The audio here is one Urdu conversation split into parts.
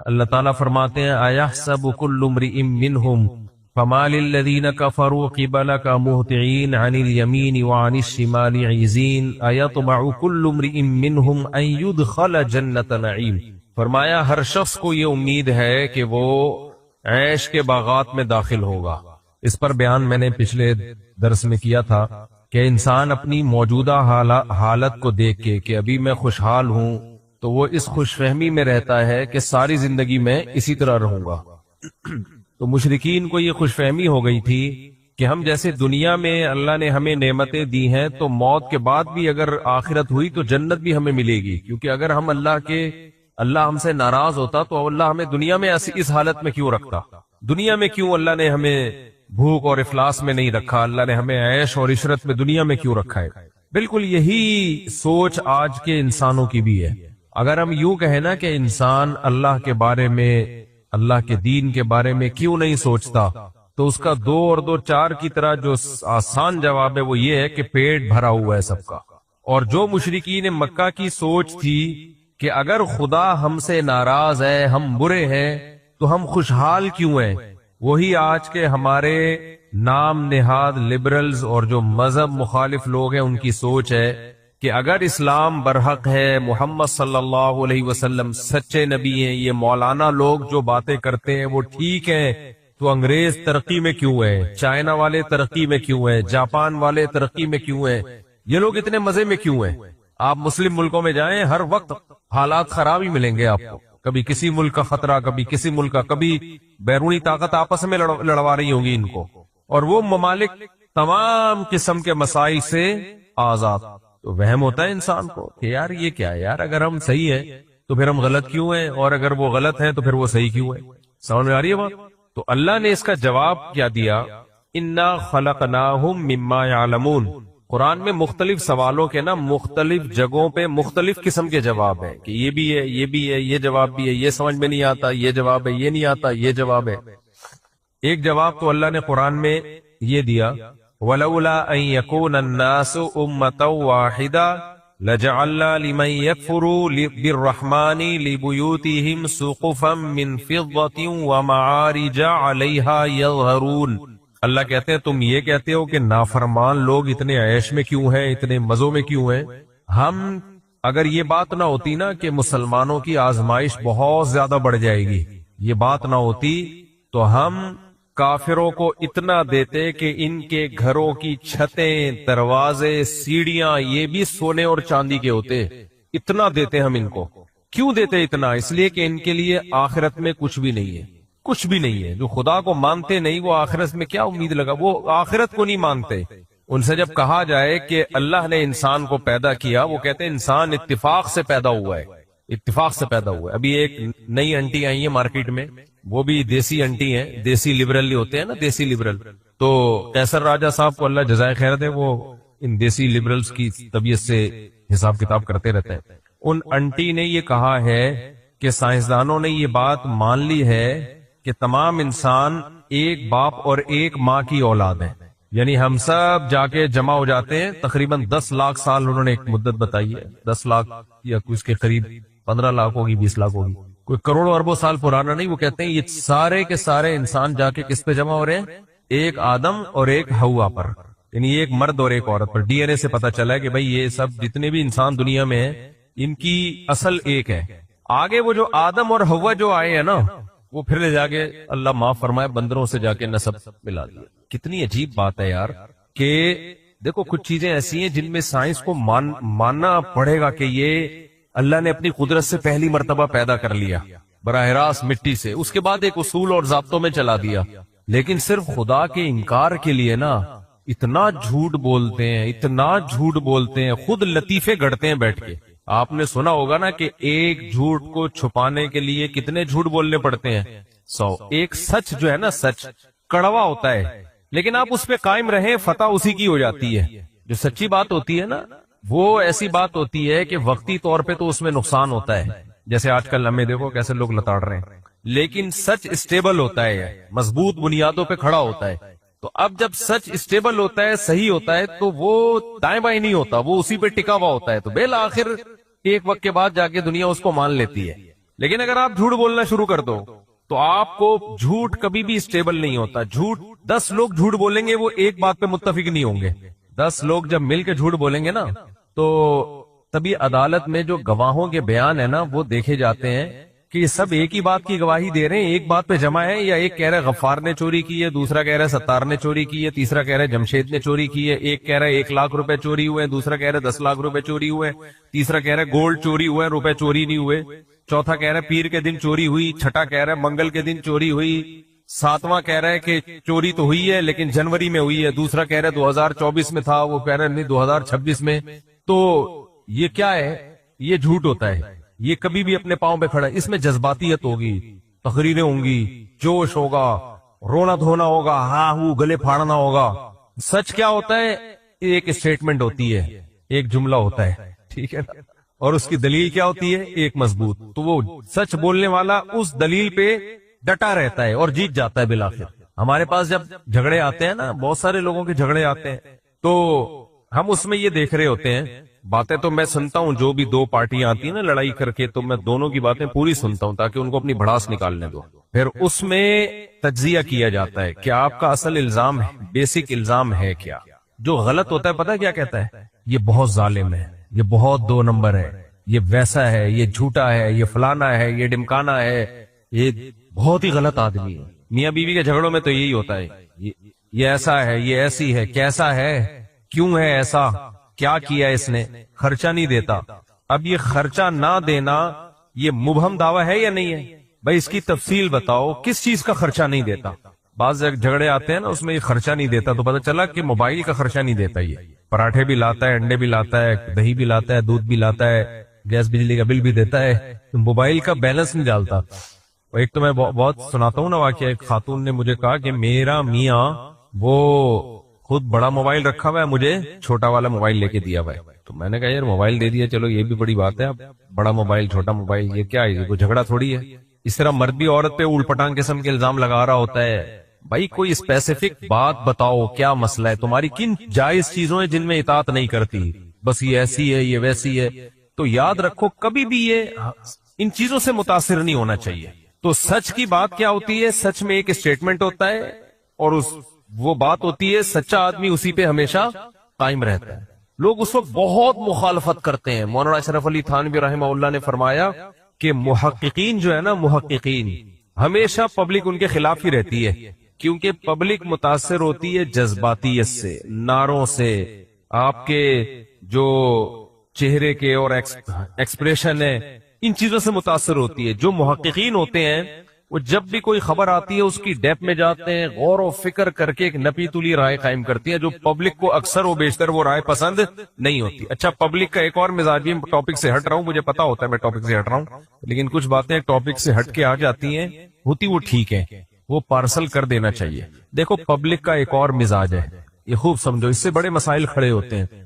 اللہ تعالیٰ فرماتے ہیں اَيَحْسَبُ كُلُّ امْرِئٍ مِّنْهُمْ فَمَا لِلَّذِينَ كَفَرُوا قِبَلَكَ مُهْطِعِينَ عَنِ الْيَمِينِ وَعَنِ الشِّمَالِ عِزِينَ أَيَطْمَعُ كُلُّ امْرِئٍ مِّنْهُمْ أَن يُدْخَلَ جَنَّةَ نَعِيمٍ۔ فرمایا ہر شخص کو یہ امید ہے کہ وہ عیش کے باغات میں داخل ہوگا۔ اس پر بیان میں نے پچھلے درس میں کیا تھا کہ انسان اپنی موجودہ حالت کو دیکھ کے کہ ابھی میں خوشحال ہوں تو وہ اس خوش فہمی میں رہتا ہے کہ ساری زندگی میں اسی طرح رہوں گا۔ تو مشرکین کو یہ خوش فہمی ہو گئی تھی کہ ہم جیسے دنیا میں اللہ نے ہمیں نعمتیں دی ہیں تو موت کے بعد بھی اگر آخرت ہوئی تو جنت بھی ہمیں ملے گی، کیونکہ اگر ہم اللہ ہم سے ناراض ہوتا تو اللہ ہمیں دنیا میں اس حالت میں کیوں رکھتا؟ دنیا میں کیوں اللہ نے ہمیں بھوک اور افلاس میں نہیں رکھا؟ اللہ نے ہمیں عیش اور عشرت میں دنیا میں کیوں رکھا ہے؟ بالکل یہی سوچ آج کے انسانوں کی بھی ہے۔ اگر ہم یوں کہیں نا کہ انسان اللہ کے بارے میں، اللہ کے دین کے بارے میں کیوں نہیں سوچتا، تو اس کا 2 اور 2 4 کی طرح جو آسان جواب ہے وہ یہ ہے کہ پیٹ بھرا ہوا ہے سب کا۔ اور جو مشرکین مکہ کی سوچ تھی کہ اگر خدا ہم سے ناراض ہے، ہم برے ہیں، تو ہم خوشحال کیوں ہیں، وہی آج کے ہمارے نام نہاد لبرلز اور جو مذہب مخالف لوگ ہیں ان کی سوچ ہے کہ اگر اسلام برحق ہے، محمد صلی اللہ علیہ وسلم سچے نبی ہیں، یہ مولانا لوگ جو باتیں کرتے ہیں وہ ٹھیک ہیں، تو انگریز ترقی میں کیوں ہیں، چائنا والے ترقی میں کیوں ہیں، جاپان والے ترقی میں کیوں ہیں، یہ لوگ اتنے مزے میں کیوں ہیں؟ آپ مسلم ملکوں میں جائیں، ہر وقت حالات خراب ہی ملیں گے آپ کو، کبھی کسی ملک کا خطرہ، کبھی کسی ملک کا، کبھی بیرونی طاقت آپس میں لڑوا رہی ہوں گی ان کو، اور وہ ممالک تمام قسم کے مسائل سے آزاد۔ تو وہم ہوتا ہے انسان کو کہ یار یہ کیا ہے، یار اگر ہم صحیح ہیں تو پھر ہم غلط کیوں ہیں، اور اگر وہ غلط ہیں تو پھر وہ صحیح کیوں ہیں؟ سمجھ میں آ رہی ہے بات؟ تو اللہ نے اس کا جواب کیا دیا، انا خلقناہم مما یعلمون۔ قرآن میں مختلف سوالوں کے نا مختلف جگہوں پہ مختلف قسم کے جواب ہیں کہ یہ بھی ہے، یہ بھی ہے، یہ جواب بھی ہے، یہ سمجھ میں نہیں آتا، یہ جواب ہے، یہ نہیں آتا، یہ جواب ہے۔ ایک جواب تو اللہ نے قرآن میں یہ دیا، وَلَوْلَا أَن يَكُونَ النَّاسُ أُمَّةً وَاحِدَةً لَجَعَلْنَا لِمَن يَكْفُرُ بِالرَّحْمَنِ لِبُيُوتِهِمْ سُقُفًا مِّن فِضَّةٍ وَمَعَارِجَ عَلَيْهَا يَظْهَرُونَ۔ اللہ کہتے ہیں تم یہ کہتے ہو کہ نافرمان لوگ اتنے عیش میں کیوں ہیں، اتنے مزوں میں کیوں ہیں؟ ہم اگر یہ بات نہ ہوتی نا کہ مسلمانوں کی آزمائش بہت زیادہ بڑھ جائے گی، یہ بات نہ ہوتی تو ہم کافروں کو اتنا دیتے کہ ان کے گھروں کی چھتیں، دروازے، سیڑھیاں یہ بھی سونے اور چاندی کے ہوتے، اتنا دیتے ہم ان کو۔ کیوں دیتے اتنا؟ اس لیے کہ ان کے لیے آخرت میں کچھ بھی نہیں ہے، کچھ بھی نہیں ہے۔ جو خدا کو مانتے نہیں وہ آخرت میں کیا امید لگا؟ وہ آخرت کو نہیں مانتے۔ ان سے جب کہا جائے کہ اللہ نے انسان کو پیدا کیا، وہ کہتے ہیں انسان اتفاق سے پیدا ہوا ہے، اتفاق سے پیدا ہوا ہے۔ ابھی ایک نئی انٹی آئی ہے مارکیٹ میں، وہ بھی دیسی انٹی ہیں، دیسی لبرل ہوتے ہیں نا، دیسی لبرل۔ تو قیصر راجہ صاحب کو اللہ جزائے خیر دے، وہ ان دیسی لبرلز کی طبیعت سے حساب کتاب کرتے رہتے ہیں۔ ان انٹی نے یہ کہا ہے کہ سائنسدانوں نے یہ بات مان لی ہے کہ تمام انسان ایک باپ اور ایک ماں کی اولاد ہیں، یعنی ہم سب جا کے جمع ہو جاتے ہیں، تقریباً 10 لاکھ سال انہوں نے ایک مدت بتائی ہے، 10 لاکھ یا کچھ کے قریب، 15 لاکھ ہوگی، 20 لاکھ ہوگی، کوئی کروڑوں اربوں سال پرانا نہیں۔ وہ کہتے ہیں یہ سارے کے سارے انسان جا کے کس پہ جمع ہو رہے ہیں؟ ایک آدم اور ایک ہوا پر، یعنی ایک مرد اور ایک عورت پر۔ ڈی این اے سے پتا چلا ہے کہ بھئی یہ سب جتنے بھی انسان دنیا میں ہیں ان کی اصل ایک ہے۔ آگے وہ جو آدم اور ہوا جو آئے ہیں نا، وہ پھر لے جا کے اللہ معاف فرمائے بندروں سے جا کے نسب ملا دیا۔ کتنی عجیب بات ہے یار کہ دیکھو کچھ چیزیں ایسی ہیں جن میں سائنس کو ماننا پڑے گا کہ یہ اللہ نے اپنی قدرت سے پہلی مرتبہ پیدا کر لیا براہ راست مٹی سے، اس کے بعد ایک اصول اور ضابطوں میں چلا دیا، لیکن صرف خدا کے انکار کے لیے نا اتنا جھوٹ بولتے ہیں، اتنا جھوٹ بولتے ہیں، خود لطیفے گڑتے ہیں بیٹھ کے۔ آپ نے سنا ہوگا نا کہ ایک جھوٹ کو چھپانے کے لیے کتنے جھوٹ بولنے پڑتے ہیں؟ 100۔ ایک سچ جو ہے نا، سچ کڑوا ہوتا ہے لیکن آپ اس پہ قائم رہیں، فتح اسی کی ہو جاتی ہے۔ جو سچی بات ہوتی ہے نا وہ ایسی بات ہوتی ہے کہ وقتی طور پہ تو اس میں نقصان ہوتا ہے، جیسے آج کل ہمیں دیکھو کیسے لوگ لتاڑ رہے ہیں، لیکن سچ اسٹیبل ہوتا ہے، مضبوط بنیادوں پہ کھڑا ہوتا ہے۔ تو اب جب سچ اسٹیبل ہوتا ہے، صحیح ہوتا ہے، تو وہ دائیں بائیں نہیں ہوتا، وہ اسی پہ ٹکا ہوا ہوتا ہے، تو بالآخر ایک وقت کے بعد جا کے دنیا اس کو مان لیتی ہے۔ لیکن اگر آپ جھوٹ بولنا شروع کر دو تو آپ کو جھوٹ کبھی بھی اسٹیبل نہیں ہوتا. جھوٹ 10 لوگ جھوٹ بولیں گے وہ ایک بات پہ متفق نہیں ہوں گے. 10 لوگ جب مل کے جھوٹ بولیں گے نا تو تبھی عدالت میں جو گواہوں کے بیان ہے نا وہ دیکھے جاتے ہیں کہ یہ سب ایک ہی بات کی گواہی دے رہے ہیں, ایک بات پہ جمع ہے, یا ایک کہہ رہا ہے غفار نے چوری کی ہے, دوسرا کہہ رہا ہے ستار نے چوری کی ہے, تیسرا کہہ رہا ہے جمشید نے چوری کی ہے, ایک کہہ رہا ہے 1 لاکھ روپے چوری ہوئے, دوسرا کہہ رہا ہے 10 لاکھ روپے چوری ہوئے, تیسرا کہہ رہا ہے گولڈ چوری ہوا ہے روپے چوری نہیں ہوئے, چوتھا کہہ رہا ہے پیر کے دن چوری ہوئی, چھٹا کہہ رہا ہے منگل کے دن چوری ہوئی, ساتواں کہہ رہا ہے کہ چوری تو ہوئی ہے لیکن جنوری میں ہوئی ہے, دوسرا کہہ رہا ہے 2024 میں تھا, وہ کہہ رہا ہے نہیں 2026 میں. تو یہ کیا ہے؟ یہ جھوٹ ہوتا ہے. یہ کبھی بھی اپنے پاؤں پہ کھڑا ہے. اس میں جذباتیت ہوگی, تقریریں ہوں گی, جوش ہوگا, رونا دھونا ہوگا, ہاں ہو گلے پھاڑنا ہوگا. سچ کیا ہوتا ہے؟ ایک اسٹیٹمنٹ ہوتی ہے, ایک جملہ ہوتا ہے, ٹھیک ہے نا, اور اس کی دلیل کیا ہوتی ہے؟ ایک مضبوط. تو وہ سچ بولنے والا اس دلیل پہ ڈٹا رہتا ہے اور جیت جاتا ہے بالآخر. ہمارے پاس جب جھگڑے آتے ہیں نا, بہت سارے لوگوں کے جھگڑے آتے ہیں, تو ہم اس میں یہ دیکھ رہے ہوتے ہیں, باتیں تو میں سنتا ہوں, جو بھی 2 پارٹیاں آتی ہیں نا لڑائی کر کے, تو میں دونوں کی باتیں پوری سنتا ہوں تاکہ ان کو اپنی بھڑاس نکالنے دو. پھر اس میں تجزیہ کیا جاتا ہے کہ آپ کا اصل الزام ہے, بیسک الزام ہے کیا. جو غلط ہوتا ہے پتہ ہے کیا کہتا ہے؟ یہ بہت ظالم ہے, یہ بہت 2 نمبر ہے, یہ ویسا ہے, یہ جھوٹا ہے, یہ فلانا ہے, یہ ڈمکانا ہے, یہ بہت ہی غلط آدمی ہے. میاں بیوی کے جھگڑوں میں تو یہی ہوتا ہے, یہ ایسا ہے, یہ ایسی ہے, کیسا ہے, کیوں ہے ایسا, کیا کیا اس نے, خرچہ نہیں دیتا. اب یہ خرچہ نہ دینا یہ مبہم دعویٰ ہے یا نہیں ہے؟ بھائی اس کی تفصیل بتاؤ, کس چیز کا خرچہ نہیں دیتا؟ بعض جھگڑے آتے ہیں نا, اس میں یہ خرچہ نہیں دیتا, تو پتہ چلا کہ موبائل کا خرچہ نہیں دیتا. یہ پراٹھے بھی لاتا ہے, انڈے بھی لاتا ہے, دہی بھی لاتا ہے, دودھ بھی لاتا ہے, گیس بجلی کا بل بھی دیتا ہے, تو موبائل کا بیلنس نہیں ڈالتا. ایک تو میں بہت سناتا ہوں نا واقعہ, ایک خاتون نے مجھے کہا کہ میرا میاں وہ خود بڑا موبائل رکھا ہوا ہے, مجھے چھوٹا والا موبائل لے کے دیا ہوا ہے. تو میں نے کہا یار موبائل دے دیا, چلو یہ بھی بڑی بات ہے, اب بڑا موبائل چھوٹا موبائل یہ کیا ہے, یہ کوئی جھگڑا تھوڑی ہے. اس طرح مرد بھی عورت پہ اولٹ پٹانگ قسم کے الزام لگا رہا ہوتا ہے. بھائی کوئی اسپیسیفک بات بتاؤ, کیا مسئلہ ہے تمہاری, کن جائز چیزوں ہیں جن میں اطاعت نہیں کرتی, بس یہ ایسی ہے یہ ویسی ہے. تو یاد رکھو کبھی بھی یہ ان چیزوں سے متاثر نہیں ہونا چاہیے. تو سچ کی بات کیا ہوتی ہے؟ سچ میں ایک اسٹیٹمنٹ ہوتا ہے اور وہ بات ہوتی ہے, سچا آدمی اسی پہ ہمیشہ قائم رہتا ہے. لوگ اس وقت بہت مخالفت کرتے ہیں. مولانا اشرف علی تھانوی رحمہ اللہ نے فرمایا کہ محققین جو ہے نا, محققین ہمیشہ پبلک ان کے خلاف ہی رہتی ہے, کیونکہ پبلک متاثر ہوتی ہے جذباتیت سے, نعروں سے, آپ کے جو چہرے کے اور ایکسپریشن ہے ان چیزوں سے متاثر ہوتی ہے. جو محققین ہوتے ہیں وہ جب بھی کوئی خبر آتی ہے اس کی ڈیپ میں جاتے ہیں, غور و فکر کر کے ایک نپی تلی رائے قائم کرتی ہے, جو پبلک کو اکثر و بیشتر وہ رائے پسند نہیں ہوتی. اچھا پبلک کا ایک اور مزاج بھی, ٹاپک سے ہٹ رہا ہوں, مجھے پتا ہوتا ہے میں ٹاپک سے ہٹ رہا ہوں, لیکن کچھ باتیں ٹاپک سے ہٹ کے آ جاتی ہیں, ہوتی وہ ٹھیک ہے, وہ پارسل کر دینا چاہیے. دیکھو پبلک کا ایک اور مزاج ہے, یہ خوب سمجھو, اس سے بڑے مسائل کھڑے ہوتے ہیں.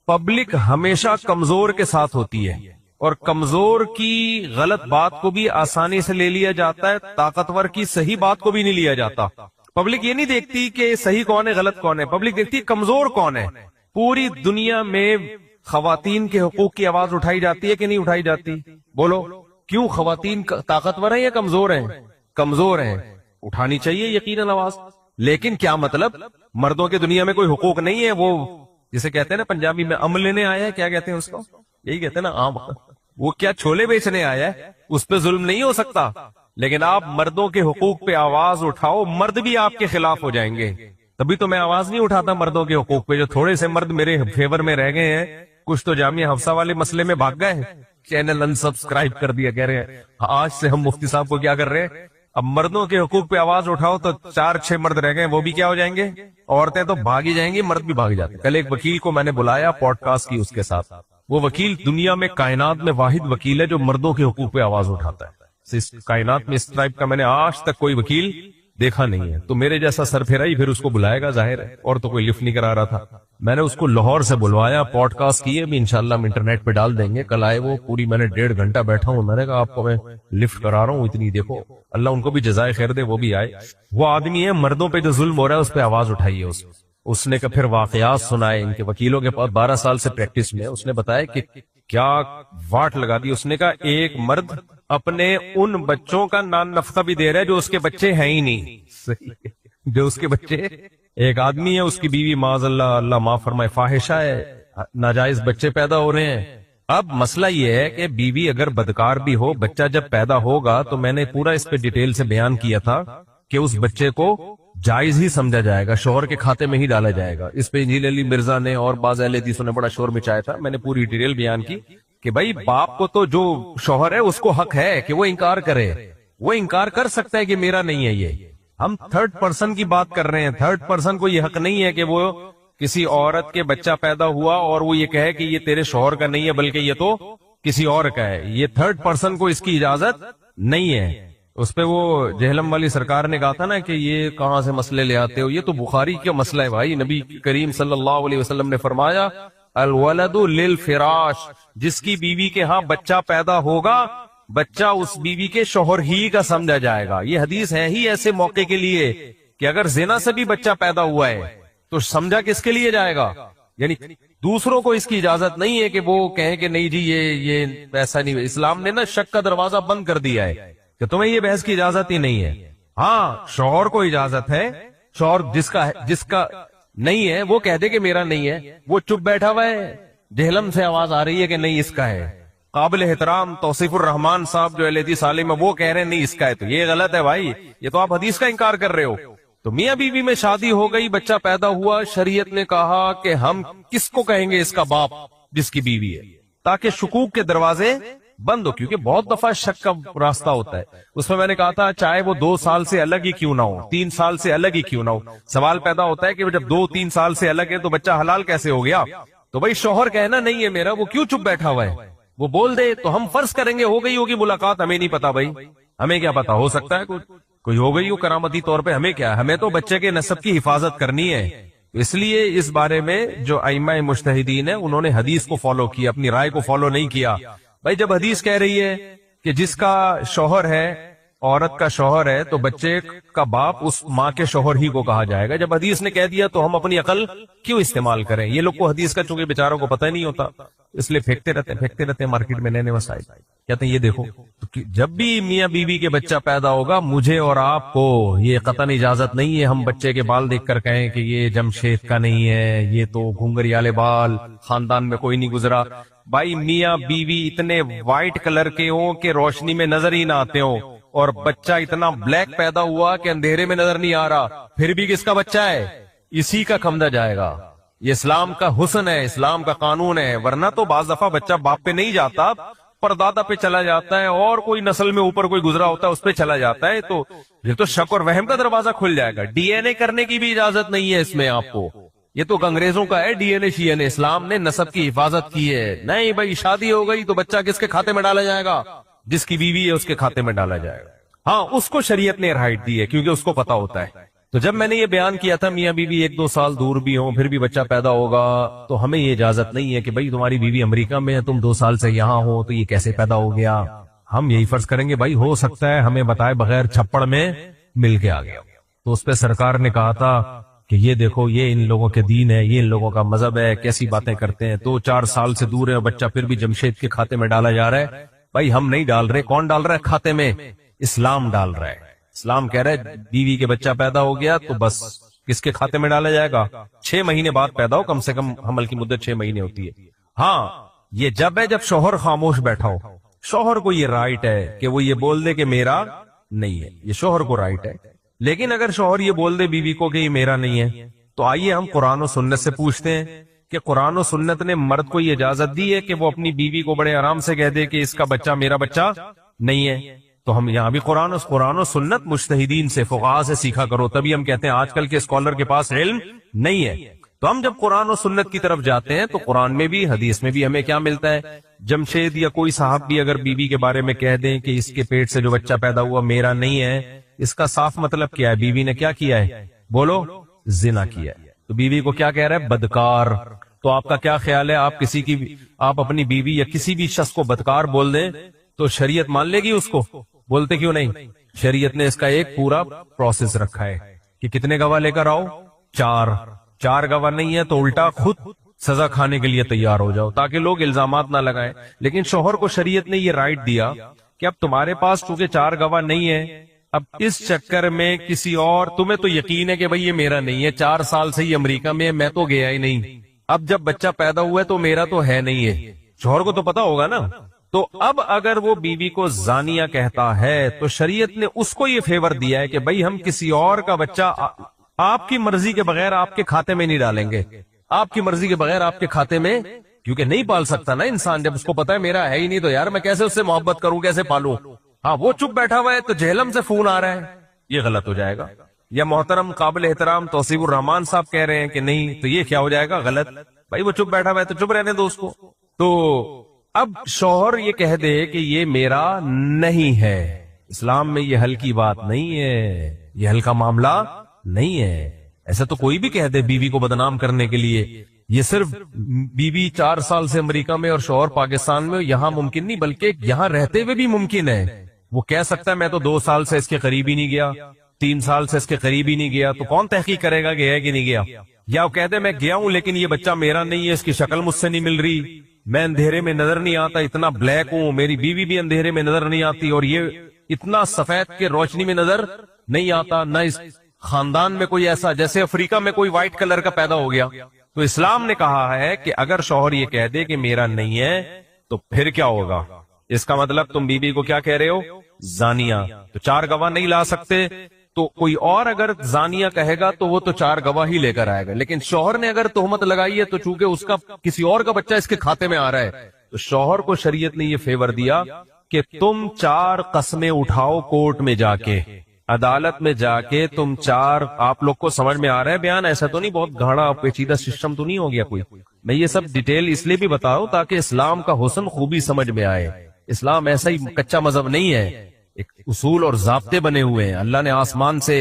پبلک ہمیشہ کمزور کے ساتھ ہوتی ہے, اور کمزور کی غلط بات کو بھی آسانی سے لے لیا جاتا ہے, طاقتور کی صحیح بات کو بھی نہیں لیا جاتا. پبلک یہ نہیں دیکھتی کہ صحیح کون ہے غلط کون ہے, پبلک دیکھتی کمزور کون ہے. پوری دنیا میں خواتین کے حقوق کی آواز اٹھائی جاتی ہے کہ نہیں اٹھائی جاتی؟ بولو کیوں؟ خواتین طاقتور ہیں یا کمزور ہیں؟ کمزور ہیں, اٹھانی چاہیے یقیناً آواز. لیکن کیا مطلب مردوں کے دنیا میں کوئی حقوق نہیں ہے؟ وہ جسے کہتے ہیں نا پنجابی میں ام لینے آیا ہے, کیا کہتے ہیں اس کو, یہی کہتے ہیں نا عام, وہ کیا چھولے بیچنے آیا ہے, اس پہ ظلم نہیں ہو سکتا. لیکن آپ مردوں کے حقوق پہ آواز اٹھاؤ, مرد بھی آپ کے خلاف ہو جائیں گے. تبھی تو میں آواز نہیں اٹھاتا مردوں کے حقوق پہ. جو تھوڑے سے مرد میرے فیور میں رہ گئے ہیں, کچھ تو جامعہ حفصہ والے مسئلے میں بھاگ گئے, چینل انسبسکرائب کر دیا, کہہ رہے ہیں آج سے ہم مفتی صاحب کو کیا کر رہے ہیں, اب مردوں کے حقوق پہ آواز اٹھاؤ تو 4-6 مرد رہ گئے, وہ بھی کیا ہو جائیں گے, عورتیں تو بھاگ ہی جائیں گی, مرد بھی بھاگ جاتے ہیں. کل ایک وکیل کو میں نے بلایا پوڈ کاسٹ کی اس کے ساتھ, وہ وکیل دنیا میں کائنات میں واحد وکیل ہے جو مردوں کے حقوق پہ آواز اٹھاتا ہے. اس کائنات میں اس ٹائپ کا میں نے آج تک کوئی وکیل دیکھا نہیں ہے. تو میرے جیسا سر پھیرا ہی پھر اس کو بلائے گا, ظاہر ہے, اور تو کوئی لفٹ نہیں کرا رہا تھا. میں نے اس کو لاہور سے بلوایا, پوڈ کاسٹ کیے بھی انشاءاللہ ہم انٹرنیٹ پہ ڈال دیں گے. کل آئے وہ, پوری میں نے 1.5 گھنٹہ بیٹھا ہوں, میں نے کہا آپ کو میں لفٹ کرا رہا ہوں اتنی, دیکھو اللہ ان کو بھی جزائے خیر دے, وہ بھی آئے. وہ آدمی ہے مردوں پہ جو ظلم ہو رہا ہے اس پہ آواز اٹھائیے. اس نے پھر واقعات سنائے ان کے وکیلوں کے پاس 12 سال سے پریکٹس میں. اس نے بتایا کہ کیا واٹ لگا دی. اس نے کہا ایک مرد اپنے ان بچوں کا نان نفقہ بھی دے رہا ہے جو اس کے بچے ہیں ہی نہیں. صحیح. جو اس کے بچے، ایک آدمی ہے اس کی بیوی معاذ اللہ، اللہ معاف فرمائے، فاحشہ ہے، ناجائز بچے پیدا ہو رہے ہیں. اب مسئلہ یہ ہے کہ بیوی اگر بدکار بھی ہو، بچہ جب پیدا ہوگا تو میں نے پورا اس پہ ڈیٹیل سے بیان کیا تھا کہ اس بچے کو جائز ہی سمجھا جائے گا، شوہر کے کھاتے میں ہی ڈالا جائے گا. اس پہ انجیل علی مرزا نے اور بعض اہل حدیثوں نے بڑا شور مچایا تھا. میں نے پوری ڈیٹیل بیان کی کہ بھائی باپ کو تو جو شوہر ہے اس کو حق ہے کہ وہ انکار کرے. وہ انکار کر سکتا ہے کہ میرا نہیں ہے. یہ ہم تھرڈ پرسن کی بات کر رہے ہیں. تھرڈ پرسن کو یہ حق نہیں ہے کہ وہ کسی عورت کے بچہ پیدا ہوا اور وہ یہ کہے کہ یہ تیرے شوہر کا نہیں ہے بلکہ یہ تو کسی اور کا ہے. یہ تھرڈ پرسن کو اس کی اجازت نہیں ہے. اس پہ وہ جہلم والی سرکار نے کہا تھا نا کہ یہ کہاں سے مسئلے لے آتے ہو، یہ تو بخاری کا مسئلہ ہے بھائی. نبی کریم صلی اللہ علیہ وسلم نے فرمایا الولد للفراش، جس کی بیوی کے ہاں بچہ پیدا ہوگا بچہ اس بیوی کے شوہر ہی کا سمجھا جائے گا. یہ حدیث ہے ہی ایسے موقع کے لیے کہ اگر زنا سے بھی بچہ پیدا ہوا ہے تو سمجھا کس کے لیے جائے گا. یعنی دوسروں کو اس کی اجازت نہیں ہے کہ وہ کہیں کہ نہیں جی یہ ایسا نہیں. اسلام نے نا شک کا دروازہ بند کر دیا ہے کہ تمہیں یہ بحث کی اجازت ہی نہیں ہے. ہاں شوہر کو اجازت ہے، شوہر جس کا نہیں ہے وہ کہہ دے کہ میرا نہیں ہے. وہ چپ بیٹھا ہوا ہے، جہلم سے آواز آ رہی ہے کہ نہیں اس کا ہے. قابل احترام توصیف الرحمان صاحب جو اہل حدیث عالم ہے وہ کہہ رہے ہیں نہیں اس کا ہے. تو یہ غلط ہے بھائی، یہ تو آپ حدیث کا انکار کر رہے ہو. تو میاں بیوی میں شادی ہو گئی، بچہ پیدا ہوا، شریعت نے کہا کہ ہم کس کو کہیں گے اس کا باپ جس کی بیوی ہے، تاکہ شکوک کے دروازے بند ہو. کیونکہ بہت دفعہ شک کا راستہ ہوتا ہے. اس میں نے کہا تھا چاہے وہ 2 سال سے الگ ہی کیوں نہ ہو، 3 سال سے الگ ہی کیوں نہ ہو، سوال پیدا ہوتا ہے کہ جب 2-3 سال سے الگ ہے تو بچہ حلال کیسے ہو گیا. تو بھائی شوہر کہنا نہیں ہے میرا، وہ کیوں چپ بیٹھا ہوا ہے؟ وہ بول دے تو ہم فرض کریں گے ہو گئی ہوگی ملاقات، ہمیں نہیں پتا بھائی، ہمیں کیا پتا، ہو سکتا ہے کوئی ہو گئی ہو کرامتی طور پہ، ہمیں کیا، ہمیں تو بچے کے نسب کی حفاظت کرنی ہے. اس لیے اس بارے میں جو ائمہ مجتہدین ہیں انہوں نے حدیث کو فالو کیا، اپنی رائے کو فالو نہیں کیا. بھائی جب حدیث کہہ رہی ہے کہ جس کا شوہر ہے، عورت کا شوہر ہے، تو بچے کا باپ اس ماں کے شوہر ہی کو کہا جائے گا. جب حدیث نے کہہ دیا تو ہم اپنی عقل کیوں استعمال کریں؟ یہ لوگ کو حدیث کا چونکہ بیچاروں کو پتہ نہیں ہوتا، اس لیے پھینکتے رہتے ہیں مارکیٹ میں نئے وسائل. کہتے ہیں یہ دیکھو جب بھی میاں بیوی کے بچہ پیدا ہوگا مجھے اور آپ کو یہ قطعاً اجازت نہیں ہے ہم بچے کے بال دیکھ کر کہیں کہ یہ جمشید کا نہیں ہے، یہ تو گھنگریالے بال خاندان میں کوئی نہیں گزرا. بھائی میاں بیوی اتنے وائٹ کلر کے ہوں کہ روشنی میں نظر ہی نہ آتے ہوں، اور بچہ اتنا بلیک پیدا ہوا کہ اندھیرے میں نظر نہیں آ رہا، پھر بھی کس کا بچہ ہے؟ اسی کا کھمدا جائے گا. یہ اسلام کا حسن ہے، اسلام کا قانون ہے. ورنہ تو بعض دفعہ بچہ باپ پہ نہیں جاتا، پر دادا پہ چلا جاتا ہے، اور کوئی نسل میں اوپر کوئی گزرا ہوتا ہے اس پہ چلا جاتا ہے. تو یہ تو شک اور وہم کا دروازہ کھل جائے گا. ڈی این اے کرنے کی بھی اجازت نہیں ہے اس میں آپ کو. یہ تو انگریزوں کا ہے ڈی این اے شی این اے. اسلام نے نسب کی حفاظت کی ہے. نہیں بھائی شادی ہو گئی تو بچہ کس کے کھاتے میں ڈالا جائے گا؟ جس کی بیوی ہے اس کے کھاتے میں ڈالا جائے گا. ہاں اس کو شریعت نے رائٹ دی ہے کیونکہ اس کو پتا ہوتا ہے. تو جب میں نے یہ بیان کیا تھا میاں بیوی 1-2 سال دور بھی ہوں پھر بھی بچہ پیدا ہوگا، تو ہمیں یہ اجازت نہیں ہے کہ بھائی تمہاری بیوی امریکہ میں ہے، تم 2 سال سے یہاں ہو تو یہ کیسے پیدا ہو گیا. ہم یہی فرض کریں گے بھائی ہو سکتا ہے ہمیں بتائے بغیر چھپڑ میں مل کے آ گیا. تو اس پہ سرکار نے کہا تھا کہ یہ دیکھو یہ ان لوگوں کے دین ہے، یہ ان لوگوں کا مذہب ہے، کیسی باتیں کرتے ہیں. 2-4 سال سے دور ہے بچہ پھر بھی جمشید کے کھاتے میں ڈالا جا رہا ہے. بھائی ہم نہیں ڈال رہے. کون ڈال رہا ہے کھاتے میں؟ اسلام ڈال رہا ہے. اسلام کہہ رہا ہے بیوی کے بچہ پیدا ہو گیا تو بس کس کے کھاتے میں ڈالا جائے گا؟ 6 مہینے بعد پیدا ہو، کم سے کم حمل کی مدت 6 مہینے ہوتی ہے. ہاں یہ جب ہے جب شوہر خاموش بیٹھا ہو. شوہر کو یہ رائٹ ہے کہ وہ یہ بول دے کہ میرا نہیں ہے، یہ شوہر کو رائٹ ہے. لیکن اگر شوہر یہ بول دے بیوی کو کہ یہ میرا نہیں ہے، تو آئیے ہم قرآن و سنت سے پوچھتے ہیں کہ قرآن و سنت نے مرد کو یہ اجازت دی ہے کہ وہ اپنی بیوی کو بڑے آرام سے کہہ دے کہ اس کا بچہ میرا بچہ نہیں ہے. تو ہم یہاں بھی قرآن و سنت مجتہدین سے فقہاء سے سیکھا کرو. تبھی ہم کہتے ہیں آج کل کے اسکالر کے پاس علم نہیں ہے. تو ہم جب قرآن و سنت کی طرف جاتے ہیں تو قرآن میں بھی حدیث میں بھی ہمیں کیا ملتا ہے؟ جمشید یا کوئی صاحب بھی اگر بیوی کے بارے میں کہہ دیں کہ اس کے پیٹ سے جو بچہ پیدا ہوا میرا نہیں ہے، اس کا صاف مطلب کیا ہے؟ بیوی نے کیا کیا ہے؟ بولو زنا کیا ہے. تو بیوی کو کیا کہہ رہا ہے؟ بدکار. تو آپ کا کیا خیال ہے آپ اپنی بیوی یا کسی بھی شخص کو بدکار بول دیں تو شریعت مان لے گی اس کو؟ بولتے کیوں نہیں؟ شریعت نے اس کا ایک پورا پروسیس رکھا ہے کہ کتنے گواہ لے کر آؤ؟ 4 گواہ نہیں ہے تو الٹا خود سزا کھانے کے لیے تیار ہو جاؤ تاکہ لوگ الزامات نہ لگائیں. لیکن شوہر کو شریعت نے یہ رائٹ دیا کہ اب تمہارے پاس چونکہ 4 گواہ نہیں ہے، اب اس چکر میں کسی اور، تمہیں تو یقین ہے کہ بھئی یہ میرا نہیں ہے، 4 سال سے یہ امریکہ میں ہے، میں تو گیا ہی نہیں، اب جب بچہ پیدا ہوا ہے تو میرا تو ہے نہیں ہے، شوہر کو تو پتا ہوگا نا. تو اب اگر وہ بیوی کو زانیہ کہتا ہے تو شریعت نے اس کو یہ فیور دیا ہے کہ بھئی ہم کسی اور کا بچہ آپ کی مرضی کے بغیر آپ کے کھاتے میں نہیں ڈالیں گے، آپ کی مرضی کے بغیر آپ کے کھاتے میں، کیونکہ نہیں پال سکتا نا انسان، جب اس کو پتا ہے میرا ہے ہی نہیں تو یار میں کیسے اس سے محبت کروں، کیسے پالوں. ہاں وہ چپ بیٹھا ہوا ہے تو جہلم سے فون آ رہا ہے، یہ غلط ہو جائے گا. یا محترم قابل احترام توصیف الرحمان صاحب کہہ رہے ہیں کہ نہیں تو یہ کیا ہو جائے گا، غلط. بھائی وہ چپ بیٹھا ہوا ہے تو چپ رہنے دو اس کو. تو اب شوہر یہ کہہ دے کہ یہ میرا نہیں ہے، اسلام میں یہ حل کی بات نہیں ہے، یہ حل کا معاملہ نہیں ہے. ایسا تو کوئی بھی کہہ دے بیوی کو بدنام کرنے کے لیے. یہ صرف بیوی 4 سال سے امریکہ میں اور شوہر پاکستان میں، یہاں ممکن نہیں بلکہ یہاں رہتے ہوئے بھی ممکن ہے. وہ کہہ سکتا ہے میں تو 2 سال سے اس کے قریب ہی نہیں گیا، 3 سال سے اس کے قریب ہی نہیں گیا، تو کون تحقیق کرے گا گیا ہے کہ نہیں گیا. یا وہ کہتے میں گیا ہوں لیکن یہ بچہ میرا نہیں ہے، اس کی شکل مجھ سے نہیں مل رہی، میں اندھیرے میں نظر نہیں آتا، اتنا بلیک ہوں، میری بیوی بھی اندھیرے میں نظر نہیں آتی، اور یہ اتنا سفید کے روشنی میں نظر نہیں آتا، نہ اس خاندان میں کوئی ایسا، جیسے افریقہ میں کوئی وائٹ کلر کا پیدا ہو گیا. تو اسلام نے کہا ہے کہ اگر شوہر یہ کہہ دے کہ میرا نہیں ہے تو پھر کیا ہوگا. اس کا مطلب تم بیوی کو کیا کہہ رہے ہو، زانیہ. تو 4 گواہ نہیں لا سکتے تو کوئی اور اگر زانیہ کہے گا تو وہ تو 4 گواہ ہی لے کر آئے گا. لیکن شوہر نے اگر تہمت لگائی ہے تو چونکہ اس کا کسی اور کا بچہ اس کے کھاتے میں آ رہا ہے تو شوہر کو شریعت نے یہ فیور دیا کہ تم 4 قسمیں اٹھاؤ کورٹ میں جا کے، عدالت میں جا کے تم 4. آپ لوگ کو سمجھ میں آ رہا ہے بیان؟ ایسا تو نہیں بہت گاڑا پیچیدہ سسٹم تو نہیں ہو گیا کوئی؟ میں یہ سب ڈیٹیل اس لیے بھی بتاؤں تاکہ اسلام کا حسن خوبی سمجھ میں آئے. اسلام ایسا ہی کچا مذہب نہیں ہے، ایک اصول اور ضابطے بنے ہوئے ہیں. اللہ نے آسمان سے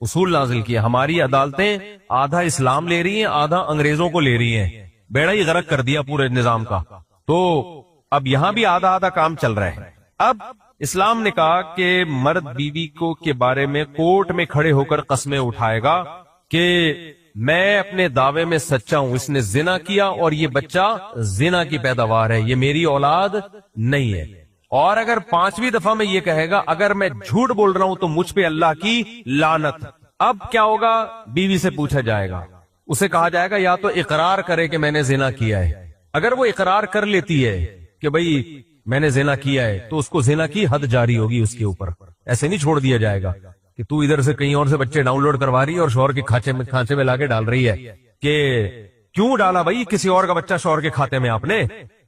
اصول نازل کیا. ہماری عدالتیں آدھا اسلام لے رہی ہیں، آدھا انگریزوں کو لے رہی ہیں، بیڑا ہی غرق کر دیا پورے نظام کا. تو اب یہاں بھی آدھا آدھا کام چل رہا ہے. اب اسلام نے کہا کہ مرد بیوی کو کے بارے میں کورٹ میں کھڑے ہو کر قسمیں اٹھائے گا کہ میں اپنے دعوے میں سچا ہوں، اس نے زنا کیا اور یہ بچہ زنا کی پیداوار ہے، یہ میری اولاد نہیں ہے. اور اگر 5ویں دفعہ میں یہ کہے گا اگر میں جھوٹ بول رہا ہوں تو مجھ پہ اللہ کی لعنت. اب کیا ہوگا، بیوی سے پوچھا جائے گا، اسے کہا جائے گا یا تو اقرار کرے کہ میں نے زنا کیا ہے. اگر وہ اقرار کر لیتی ہے کہ بھئی میں نے زنا کیا ہے تو اس کو زنا کی حد جاری ہوگی اس کے اوپر. ایسے نہیں چھوڑ دیا جائے گا کہ تو ادھر سے کہیں اور سے بچے ڈاؤن لوڈ کروا رہی ہے اور شوہر کے کھانچے میں لا کے ڈال رہی ہے کہ کیوں ڈالا بھائی کسی اور کا بچہ شوہر کے کھاتے میں آپ نے،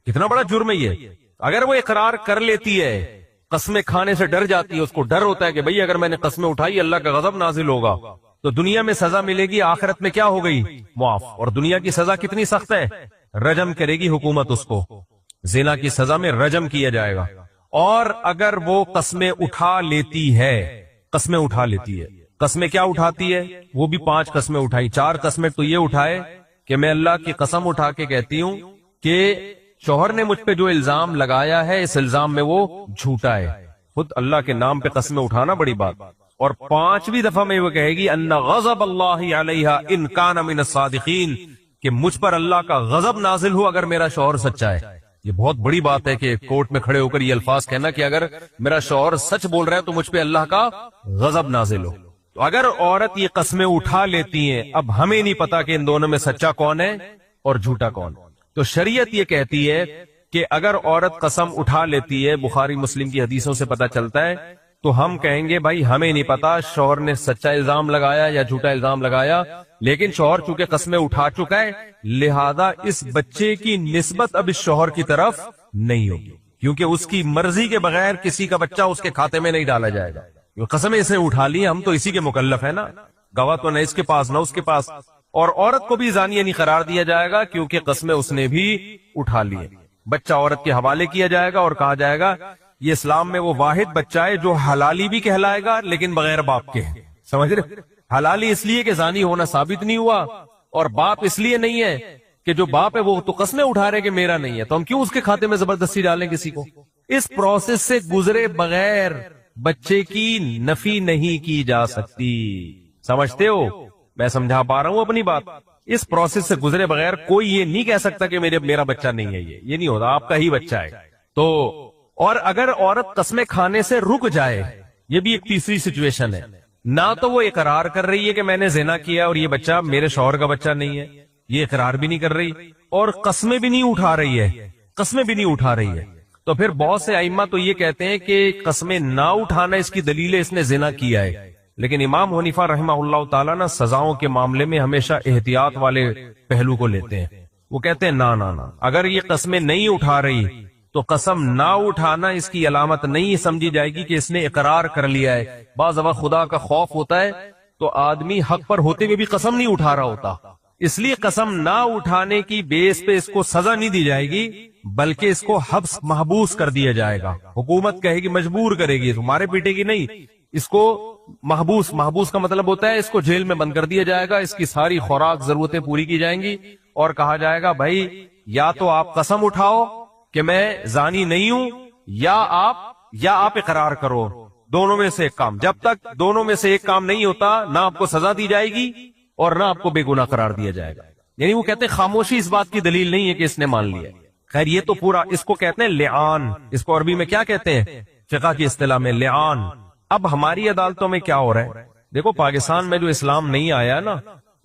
کتنا بڑا جرم ہے یہ. اگر وہ اقرار کر لیتی ہے، قسمیں کھانے سے ڈر جاتی ہے، اس کو ڈر ہوتا ہے کہ بھئی اگر میں نے قسمیں اٹھائی اللہ کا غضب نازل ہوگا، تو دنیا میں سزا ملے گی، آخرت میں کیا ہو گئی، معاف. اور دنیا کی سزا کتنی سخت ہے، رجم کرے گی حکومت اس کو، زنا کی سزا میں رجم کیا جائے گا. اور اگر وہ قسمیں اٹھا لیتی ہے، قسمیں اٹھا لیتی ہے، قسمیں کیا اٹھاتی ہے، وہ بھی 5 قسمیں اٹھائی. 4 قسمیں تو یہ اٹھائے کہ میں اللہ کی قسم اٹھا کے کہتی ہوں کہ شوہر نے مجھ پہ جو الزام لگایا ہے اس الزام میں وہ جھوٹا ہے. خود اللہ کے نام پہ قسمیں اٹھانا بڑی بات. اور 5ویں دفعہ میں وہ کہے گی ان غضب اللہ علیہا ان کان من الصادقین، کہ مجھ پر اللہ کا غضب نازل ہو اگر میرا شوہر سچا ہے. یہ بہت بڑی بات ہے کہ کورٹ میں کھڑے ہو کر یہ الفاظ کہنا کہ اگر میرا شوہر سچ بول رہا ہے تو مجھ پہ اللہ کا غضب نازل ہو. تو اگر عورت یہ قسمیں اٹھا لیتی ہیں، اب ہمیں نہیں پتا کہ ان دونوں میں سچا کون ہے اور جھوٹا کون. تو شریعت یہ کہتی ہے کہ اگر عورت قسم اٹھا لیتی ہے، بخاری مسلم کی حدیثوں سے پتا چلتا ہے، تو ہم کہیں گے بھائی ہمیں نہیں پتا شوہر نے سچا الزام لگایا یا جھوٹا الزام لگایا، لیکن شوہر چونکہ قسمیں اٹھا چکا ہے لہذا اس بچے کی نسبت اب اس شوہر کی طرف نہیں ہوگی، کیونکہ اس کی مرضی کے بغیر کسی کا بچہ اس کے کھاتے میں نہیں ڈالا جائے گا. قسمیں اسے اٹھا لی، ہم تو اسی کے مکلف ہے نا، گواہ تو نہ اس کے پاس نہ اس کے پاس. اور عورت کو بھی زانیہ نہیں قرار دیا جائے گا کیونکہ قسمیں اس نے بھی اٹھا لی. بچہ عورت کے حوالے کیا جائے گا اور کہا جائے گا یہ اسلام میں وہ واحد بچہ ہے جو حلالی بھی کہلائے گا لیکن بغیر باپ کے. سمجھ رہے، حلالی اس لیے کہ زانی ہونا ثابت نہیں ہوا، اور باپ اس لیے نہیں ہے کہ جو باپ ہے وہ تو قسمیں اٹھا رہے کہ میرا نہیں ہے، تو ہم کیوں اس کے کھاتے میں زبردستی ڈالیں کسی کو. اس پروسیس سے گزرے بغیر بچے کی نفی نہیں کی جا سکتی. سمجھتے ہو؟ میں سمجھا پا رہا ہوں اپنی بات. اس پروسیس سے گزرے بغیر کوئی یہ نہیں کہہ سکتا کہ میرا بچہ نہیں ہے، یہ نہیں ہوتا، آپ کا ہی بچہ ہے۔ تو اور اگر عورت قسمیں کھانے سے رک جائے، یہ بھی ایک تیسری سچویشن ہے، نہ تو وہ اقرار کر رہی ہے کہ میں نے زنا کیا اور یہ بچہ میرے شوہر کا بچہ نہیں ہے، یہ اقرار بھی نہیں کر رہی، اور قسمیں بھی نہیں اٹھا رہی ہے، قسمیں بھی نہیں اٹھا رہی ہے، تو پھر بہت سے ائمہ تو یہ کہتے ہیں کہ قسمیں نہ اٹھانا اس کی دلیل ہے اس نے زنا کیا ہے۔ لیکن امام حنیفہ رحمہ اللہ تعالیٰ نا سزاؤں کے معاملے میں ہمیشہ احتیاط والے پہلو کو لیتے ہیں، وہ کہتے ہیں نہ اگر یہ قسمیں نہیں اٹھا رہی تو قسم نہ اٹھانا اس کی علامت نہیں سمجھی جائے گی کہ اس نے اقرار کر لیا ہے۔ بعض اوقات خدا کا خوف ہوتا ہے تو آدمی حق پر ہوتے ہوئے بھی قسم نہیں اٹھا رہا ہوتا، اس لیے قسم نہ اٹھانے کی بیس پہ اس کو سزا نہیں دی جائے گی، بلکہ اس کو حبس محبوس کر دیا جائے گا۔ حکومت کہے گی، مجبور کرے گی، تمہارے پیٹے کی نہیں، اس کو محبوس کا مطلب ہوتا ہے اس کو جیل میں بند کر دیا جائے گا، اس کی ساری خوراک ضرورتیں پوری کی جائیں گی، اور کہا جائے گا بھائی یا تو آپ قسم اٹھاؤ کہ میں زانی نہیں ہوں، یا آپ اقرار کرو، دونوں میں سے ایک کام۔ جب تک دونوں میں سے ایک کام نہیں ہوتا، نہ آپ کو سزا دی جائے گی اور نہ آپ کو بے گناہ قرار دیا جائے گا۔ یعنی وہ کہتے ہیں خاموشی اس بات کی دلیل نہیں ہے کہ اس نے مان لیا۔ خیر یہ تو پورا، اس کو کہتے ہیں لعان، اس کو عربی میں کیا کہتے ہیں فقہ کی اصطلاح میں؟ لعان۔ اب ہماری عدالتوں میں کیا ہو رہا ہے؟ دیکھو پاکستان میں جو اسلام نہیں آیا نا،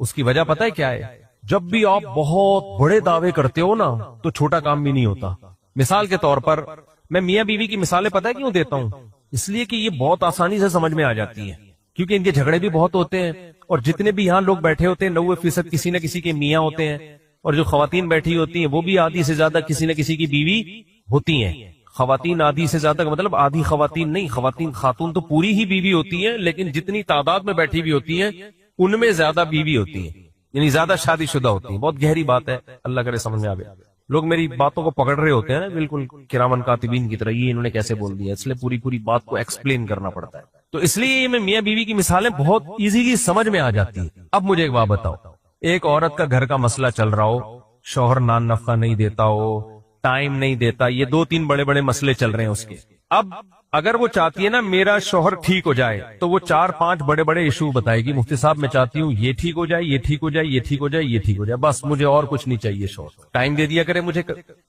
اس کی وجہ پتہ ہے کیا ہے؟ جب بھی آپ بہت بڑے دعوے کرتے ہو نا تو چھوٹا کام بھی نہیں ہوتا۔ مثال کے طور پر میں میاں بیوی کی مثالیں پتہ ہے کیوں دیتا ہوں؟ اس لیے کہ یہ بہت آسانی سے سمجھ میں آ جاتی ہیں، کیونکہ ان کے جھگڑے بھی بہت ہوتے ہیں، اور جتنے بھی یہاں لوگ بیٹھے ہوتے ہیں 90% کسی نہ کسی کے میاں ہوتے ہیں، اور جو خواتین بیٹھی ہوتی ہیں وہ بھی آدھی سے زیادہ کسی نہ کسی کی بیوی ہوتی ہیں۔ خواتین آدھی سے زیادہ کا مطلب آدھی خواتین نہیں، خاتون تو پوری ہی بیوی ہوتی ہیں، لیکن جتنی تعداد میں بیٹھی ہوئی ہوتی ہیں ان میں زیادہ بیوی ہوتی ہیں، یعنی زیادہ شادی شدہ ہوتی ہیں۔ بہت گہری بات ہے، اللہ کرے سمجھ میں آئے۔ لوگ میری باتوں کو پکڑ رہے ہوتے ہیں نا بالکل کرامن کاتبین کی طرح، یہ انہوں نے کیسے بول دیا، اس لیے پوری بات کو ایکسپلین کرنا پڑتا ہے۔ تو اس لیے میں میاں بیوی کی مثالیں بہت ایزیلی سمجھ میں آ جاتی ہیں۔ اب مجھے ایک بات بتاؤ، ایک عورت کا گھر کا مسئلہ چل رہا ہو، شوہر نان نفقہ نہیں دیتا ہو، ٹائم نہیں دیتا، یہ 2-3 بڑے مسئلے چل رہے ہیں اس کے۔ اب اگر وہ چاہتی ہے نا میرا شوہر ٹھیک ہو جائے تو وہ 4-5 بڑے ایشو بتائے گی، مفتی صاحب میں چاہتی ہوں یہ ٹھیک ہو جائے، یہ ٹھیک ہو جائے، یہ ٹھیک ہو جائے، یہ ٹھیک ہو جائے، بس مجھے اور کچھ نہیں چاہیے۔ شوہر ٹائم دے دیا کرے مجھے،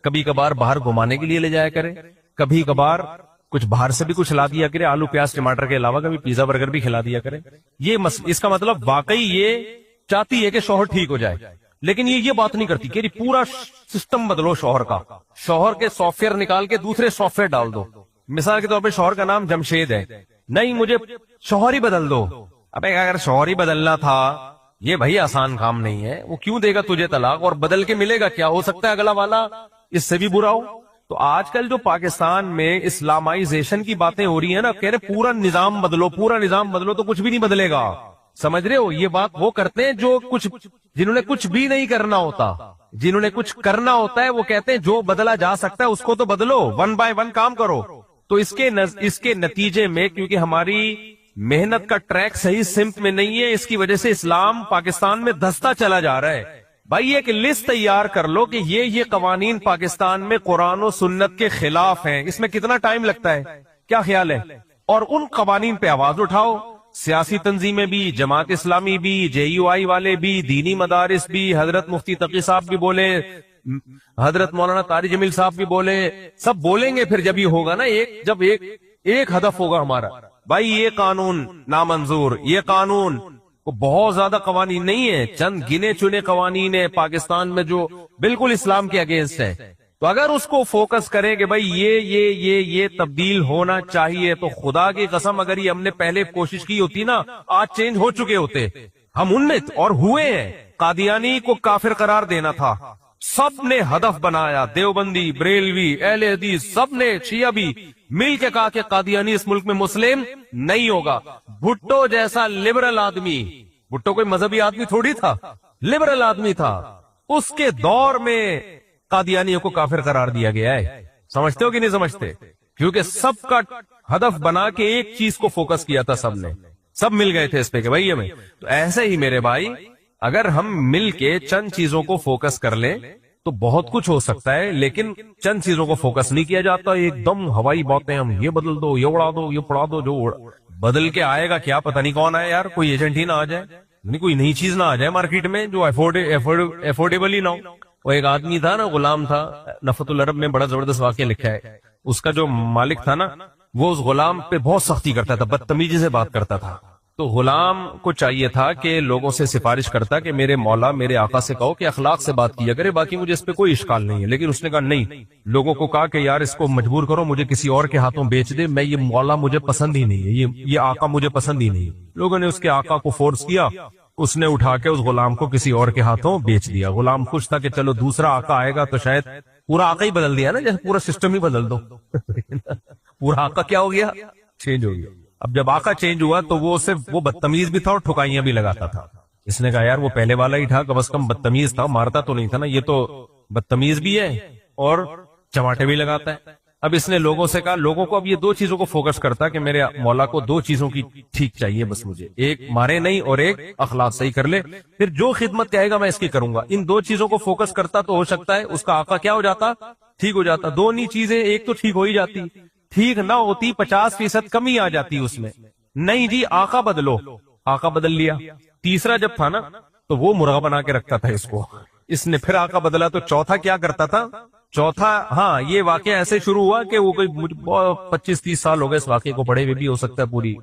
کبھی کبھار باہر گھمانے کے لیے لے جایا کرے، کبھی کبھار کچھ باہر سے بھی کچھ لا دیا کرے، آلو پیاز ٹماٹر کے علاوہ کبھی پیزا برگر بھی کھلا دیا کرے۔ یہ اس کا مطلب واقعی یہ چاہتی ہے کہ شوہر ٹھیک ہو جائے، لیکن یہ بات نہیں کرتی کہ پورا سسٹم بدلو شوہر کا، شوہر کے سافٹ ویئر نکال کے دوسرے سافٹ ویئر ڈال دو۔ مثال کے طور پہ شوہر کا نام جمشید ہے، نہیں مجھے شوہر ہی بدل دو۔ اب اگر شوہر ہی بدلنا تھا، یہ بھائی آسان کام نہیں ہے، وہ کیوں دے گا تجھے طلاق، اور بدل کے ملے گا کیا؟ ہو سکتا ہے اگلا والا اس سے بھی برا ہو۔ تو آج کل جو پاکستان میں اسلامائزیشن کی باتیں ہو رہی ہیں نا، کہہ رہے پورا نظام بدلو، پورا نظام بدلو، تو کچھ بھی نہیں بدلے گا۔ سمجھ رہے ہو؟ یہ بات وہ کرتے ہیں جو جنہوں نے کچھ بھی نہیں کرنا ہوتا، جنہوں نے کچھ کرنا ہوتا ہے وہ کہتے ہیں جو بدلا جا سکتا ہے اس کو تو بدلو، 1 by 1 کام کرو۔ تو اس کے نتیجے میں کیونکہ ہماری محنت کا ٹریک صحیح سمت میں نہیں ہے، اس کی وجہ سے اسلام پاکستان میں دھستا چلا جا رہا ہے۔ بھائی ایک لسٹ تیار کر لو کہ یہ قوانین پاکستان میں قرآن و سنت کے خلاف ہیں، اس میں کتنا ٹائم لگتا ہے، کیا خیال ہے؟ اور ان قوانین پہ آواز اٹھاؤ، سیاسی تنظیمیں بھی، جماعت اسلامی بھی، JUI والے بھی، دینی مدارس بھی، حضرت مفتی تقی صاحب بھی بولے، حضرت مولانا طارق جمیل صاحب بھی بولے، سب بولیں گے۔ پھر جب یہ ہوگا نا، جب ایک ہدف ہوگا ہمارا، بھائی یہ قانون نامنظور، یہ قانون کو بہت زیادہ قوانین نہیں ہے، چند گنے چنے قوانین ہیں پاکستان میں جو بالکل اسلام کے اگینسٹ ہے۔ تو اگر اس کو فوکس کریں کہ بھائی یہ تبدیل ہونا چاہیے، تو خدا کی قسم اگر یہ ہم نے پہلے کوشش کی ہوتی نا، آج چینج ہو چکے ہوتے ہم ان میں، اور ہوئے ہیں۔ قادیانی کو کافر قرار دینا تھا، سب نے ہدف بنایا، دیوبندی، بریلوی، اہل حدیث، سب نے، شیعہ بھی مل کے کہا کہ قادیانی اس ملک میں مسلم نہیں ہوگا۔ بھٹو جیسا لبرل آدمی، بھٹو کوئی مذہبی آدمی تھوڑی تھا، لبرل آدمی تھا، اس کے دور میں قادیانیوں کو کافر قرار دیا گیا ہے۔ سمجھتے ہو کہ نہیں سمجھتے؟ کیونکہ سب کا ہدف بنا کے ایک چیز کو فوکس کیا تھا، سب نے، سب مل گئے تھے اس پہ کہ بھائی ہمیں۔ تو ایسے ہی میرے بھائی، اگر ہم مل کے چند چیزوں کو فوکس کر لیں تو بہت کچھ ہو سکتا ہے، لیکن چند چیزوں کو فوکس نہیں کیا جاتا، ایک دم ہوائی باتیں، ہم یہ بدل دو، یہ اڑا دو، یہ پڑا دو، جو بدل کے آئے گا کیا پتہ نہیں کون آئے یار، کوئی ایجنٹ ہی نہ آ جائے۔ نہیں کوئی نئی چیز نہ آ جائے مارکیٹ میں جو افورڈیبل ہی نہ ہو. وہ ایک آدمی تھا نا، غلام تھا، نفت العرب میں بڑا زبردست واقعہ لکھا ہے. اس کا جو مالک تھا نا، وہ اس غلام پہ بہت سختی کرتا تھا، بدتمیزی سے بات کرتا تھا. تو غلام کو چاہیے تھا کہ لوگوں سے سفارش کرتا کہ میرے مولا میرے آقا سے کہو کہ اخلاق سے بات کیا کرے، باقی مجھے اس پہ کوئی اشکال نہیں ہے. لیکن اس نے کہا نہیں، لوگوں کو کہا کہ یار اس کو مجبور کرو مجھے کسی اور کے ہاتھوں بیچ دے، میں یہ مولا مجھے پسند ہی نہیں ہے، یہ آقا مجھے پسند ہی نہیں ہے. لوگوں نے اس کے آقا کو فورس کیا، اس نے اٹھا کے اس غلام کو کسی اور کے ہاتھوں بیچ دیا. غلام خوش تھا کہ چلو دوسرا آقا آئے گا تو شاید پورا آقا ہی بدل دیا نا، جیسے پورا سسٹم ہی بدل دو. پورا آقا کیا ہو گیا؟ چینج ہو گیا. اب جب آقا چینج ہوا تو وہ بدتمیز بھی تھا اور ٹھکائیاں بھی لگاتا تھا. اس نے کہا یار وہ پہلے والا ہی تھا، کم از کم بدتمیز تھا، مارتا تو نہیں تھا نا، یہ تو بدتمیز بھی ہے اور چماٹے بھی لگاتا ہے. اب اس نے لوگوں سے کہا، لوگوں کو اب یہ دو چیزوں کو فوکس کرتا کہ میرے مولا کو دو چیزوں کی ٹھیک چاہیے بس مجھے، ایک مارے نہیں اور ایک اخلاق صحیح کر لے، پھر جو خدمت کہے گا میں اس کی کروں گا. ان دو چیزوں کو فوکس کرتا تو ہو سکتا ہے اس کا آقا کیا ہو جاتا؟ ٹھیک ہو جاتا. دو نہیں چیزیں ایک تو ٹھیک ہو ہی جاتی، ٹھیک نہ ہوتی 50% کمی آ جاتی اس میں. نہیں جی آقا بدلو، آقا بدل لیا. تیسرا جب تھا نا تو وہ مرغا بنا کے رکھتا تھا اس کو. اس نے پھر آقا بدلا تو چوتھا کیا کرتا تھا؟ چوتھا، ہاں یہ واقعہ ایسے شروع ہوا کہ وہ کوئی 25-30 سال ہو گئے اس واقعے کو پڑھے ہوئے بھی، ہو سکتا ہے پوری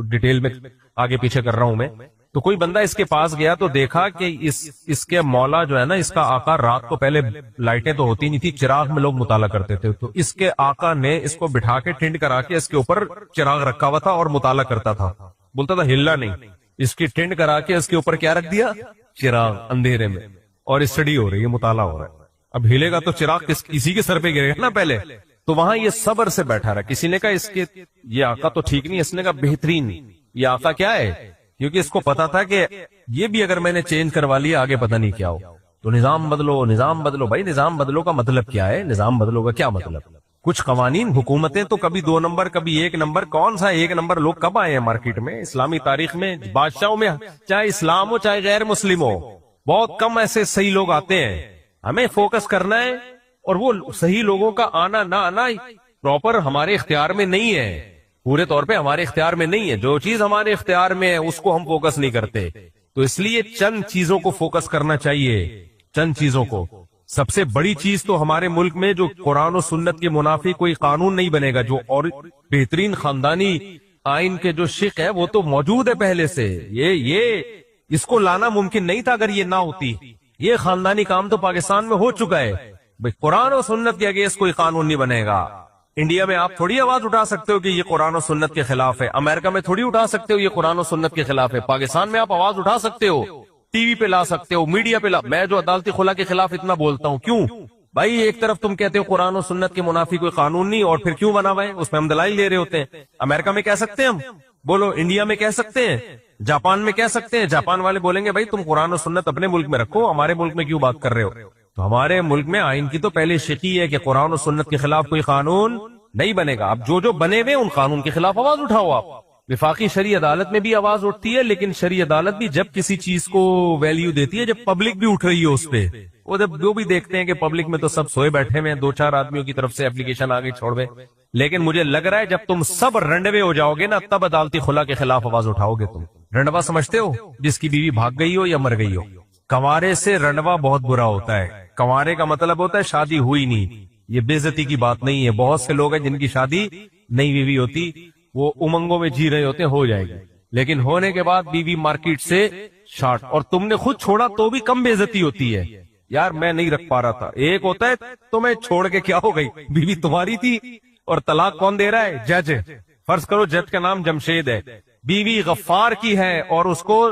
ڈیٹیل میں آگے پیچھے کر رہا ہوں میں. تو کوئی بندہ اس کے پاس گیا تو دیکھا کہ اس کے مولا جو ہے نا، اس کا آقا رات کو پہلے لائٹیں تو ہوتی نہیں تھی، چراغ میں لوگ مطالعہ کرتے تھے، تو اس کے آقا نے اس کو بٹھا کے ٹینٹ کرا کے اس کے اوپر چراغ رکھا ہوا تھا اور مطالعہ کرتا تھا. بولتا تھا ہلنا نہیں. اس کی ٹینٹ کرا کے اس کے اوپر کیا رکھ دیا؟ چراغ اندھیرے میں، اور اسٹڈی ہو رہی ہے، مطالعہ ہو رہا ہے. اب ہلے گا تو چراغ کسی کے سر پہ گرے گا نا پہلے. تو وہاں یہ صبر سے بیٹھا رہا. کسی نے کہا اس کے یہ آقا تو ٹھیک نہیں، اس نے کہا بہترین یہ آقا کیا ہے، کیونکہ اس کو پتا تھا کہ یہ بھی اگر میں نے چینج کروا لیا آگے پتہ نہیں کیا ہو. تو نظام بدلو، نظام بدلو. بھائی نظام بدلو کا مطلب کیا ہے؟ نظام بدلو کا کیا مطلب؟ کچھ قوانین، حکومتیں تو کبھی 2 نمبر کبھی 1 نمبر. کون سا 1 نمبر؟ لوگ کب آئے ہیں مارکیٹ میں اسلامی تاریخ میں؟ بادشاہوں میں، چاہے اسلام ہو چاہے غیر مسلم ہو، بہت کم ایسے صحیح لوگ آتے ہیں. ہمیں فوکس کرنا ہے، اور وہ صحیح لوگوں کا آنا نہ آنا پراپر ہمارے اختیار میں نہیں ہے، پورے طور پہ ہمارے اختیار میں نہیں ہے. جو چیز ہمارے اختیار میں ہے اس کو ہم فوکس نہیں کرتے. تو اس لیے چند چیزوں کو فوکس کرنا چاہیے، چند چیزوں کو. سب سے بڑی چیز تو ہمارے ملک میں جو قرآن و سنت کے منافی کوئی قانون نہیں بنے گا. جو اور بہترین خاندانی آئین کے جو شق ہے وہ تو موجود ہے پہلے سے. یہ اس کو لانا ممکن نہیں تھا اگر یہ نہ ہوتی. یہ خاندانی کام تو پاکستان میں ہو چکا ہے. بھئی قرآن و سنت کے اگینسٹ کوئی قانون نہیں بنے گا. انڈیا میں آپ تھوڑی آواز اٹھا سکتے ہو کہ یہ قرآن و سنت کے خلاف ہے. امریکہ میں تھوڑی اٹھا سکتے ہو یہ قرآن و سنت کے خلاف ہے. پاکستان میں آپ آواز اٹھا سکتے ہو، ٹی وی پہ لا سکتے ہو، میڈیا پہ میں جو عدالتی خلا کے خلاف اتنا بولتا ہوں، کیوں بھائی؟ ایک طرف تم کہتے ہو قرآن و سنت کے منافی کوئی قانون نہیں، اور پھر کیوں بنا ہوا ہے؟ اس میں ہم دلائل دے رہے ہوتے ہیں. امریکہ میں کہہ سکتے ہیں ہم، بولو. انڈیا میں کہہ سکتے ہیں، جاپان میں کہہ سکتے ہیں. جاپان والے بولیں گے بھائی تم قرآن و سنت اپنے ملک میں رکھو، ہمارے ملک میں کیوں بات کر رہے ہو؟ تو ہمارے ملک میں آئین کی تو پہلے شکی ہے کہ قرآن و سنت کے خلاف کوئی قانون نہیں بنے گا. اب جو بنے ہوئے ان قانون کے خلاف آواز اٹھاؤ. آپ وفاقی شرعی عدالت میں بھی آواز اٹھتی ہے، لیکن شرعی عدالت بھی جب کسی چیز کو ویلیو دیتی ہے جب پبلک بھی اٹھ رہی ہے اس پہ. وہ جب جو بھی دیکھتے ہیں کہ پبلک میں تو سب سوئے بیٹھے ہوئے ہیں، 2-4 آدمیوں کی طرف سے اپلیکیشن آگے چھوڑ دے. لیکن مجھے لگ رہا ہے جب تم سب رنڈوے ہو جاؤ گے نا، تب عدالتی خلا کے خلاف آواز اٹھاؤ گے. تم رنڈوا سمجھتے ہو؟ جس کی بیوی بھاگ گئی ہو یا مر گئی ہو. کنوارے سے رنڈوا بہت برا ہوتا ہے. کنوارے کا مطلب ہوتا ہے شادی ہوئی نہیں. یہ بے عزتی کی بات نہیں ہے. بہت سے لوگ ہیں جن کی شادی نہیں بیوی ہوتی، وہ امنگوں میں جی رہے ہوتے ہیں ہو جائے گی، لیکن ہونے کے بعد بیوی مارکیٹ سے شارٹ، اور تم نے خود چھوڑا تو بھی کم بے عزتی ہوتی ہے. یار میں نہیں رکھ پا رہا تھا. ایک ہوتا ہے تمہیں چھوڑ کے کیا ہو گئی، بیوی تمہاری تھی، اور طلاق کون دے رہا ہے؟ جج. فرض کرو جج کا نام جمشید ہے، بیوی غفار کی ہے اور اس کو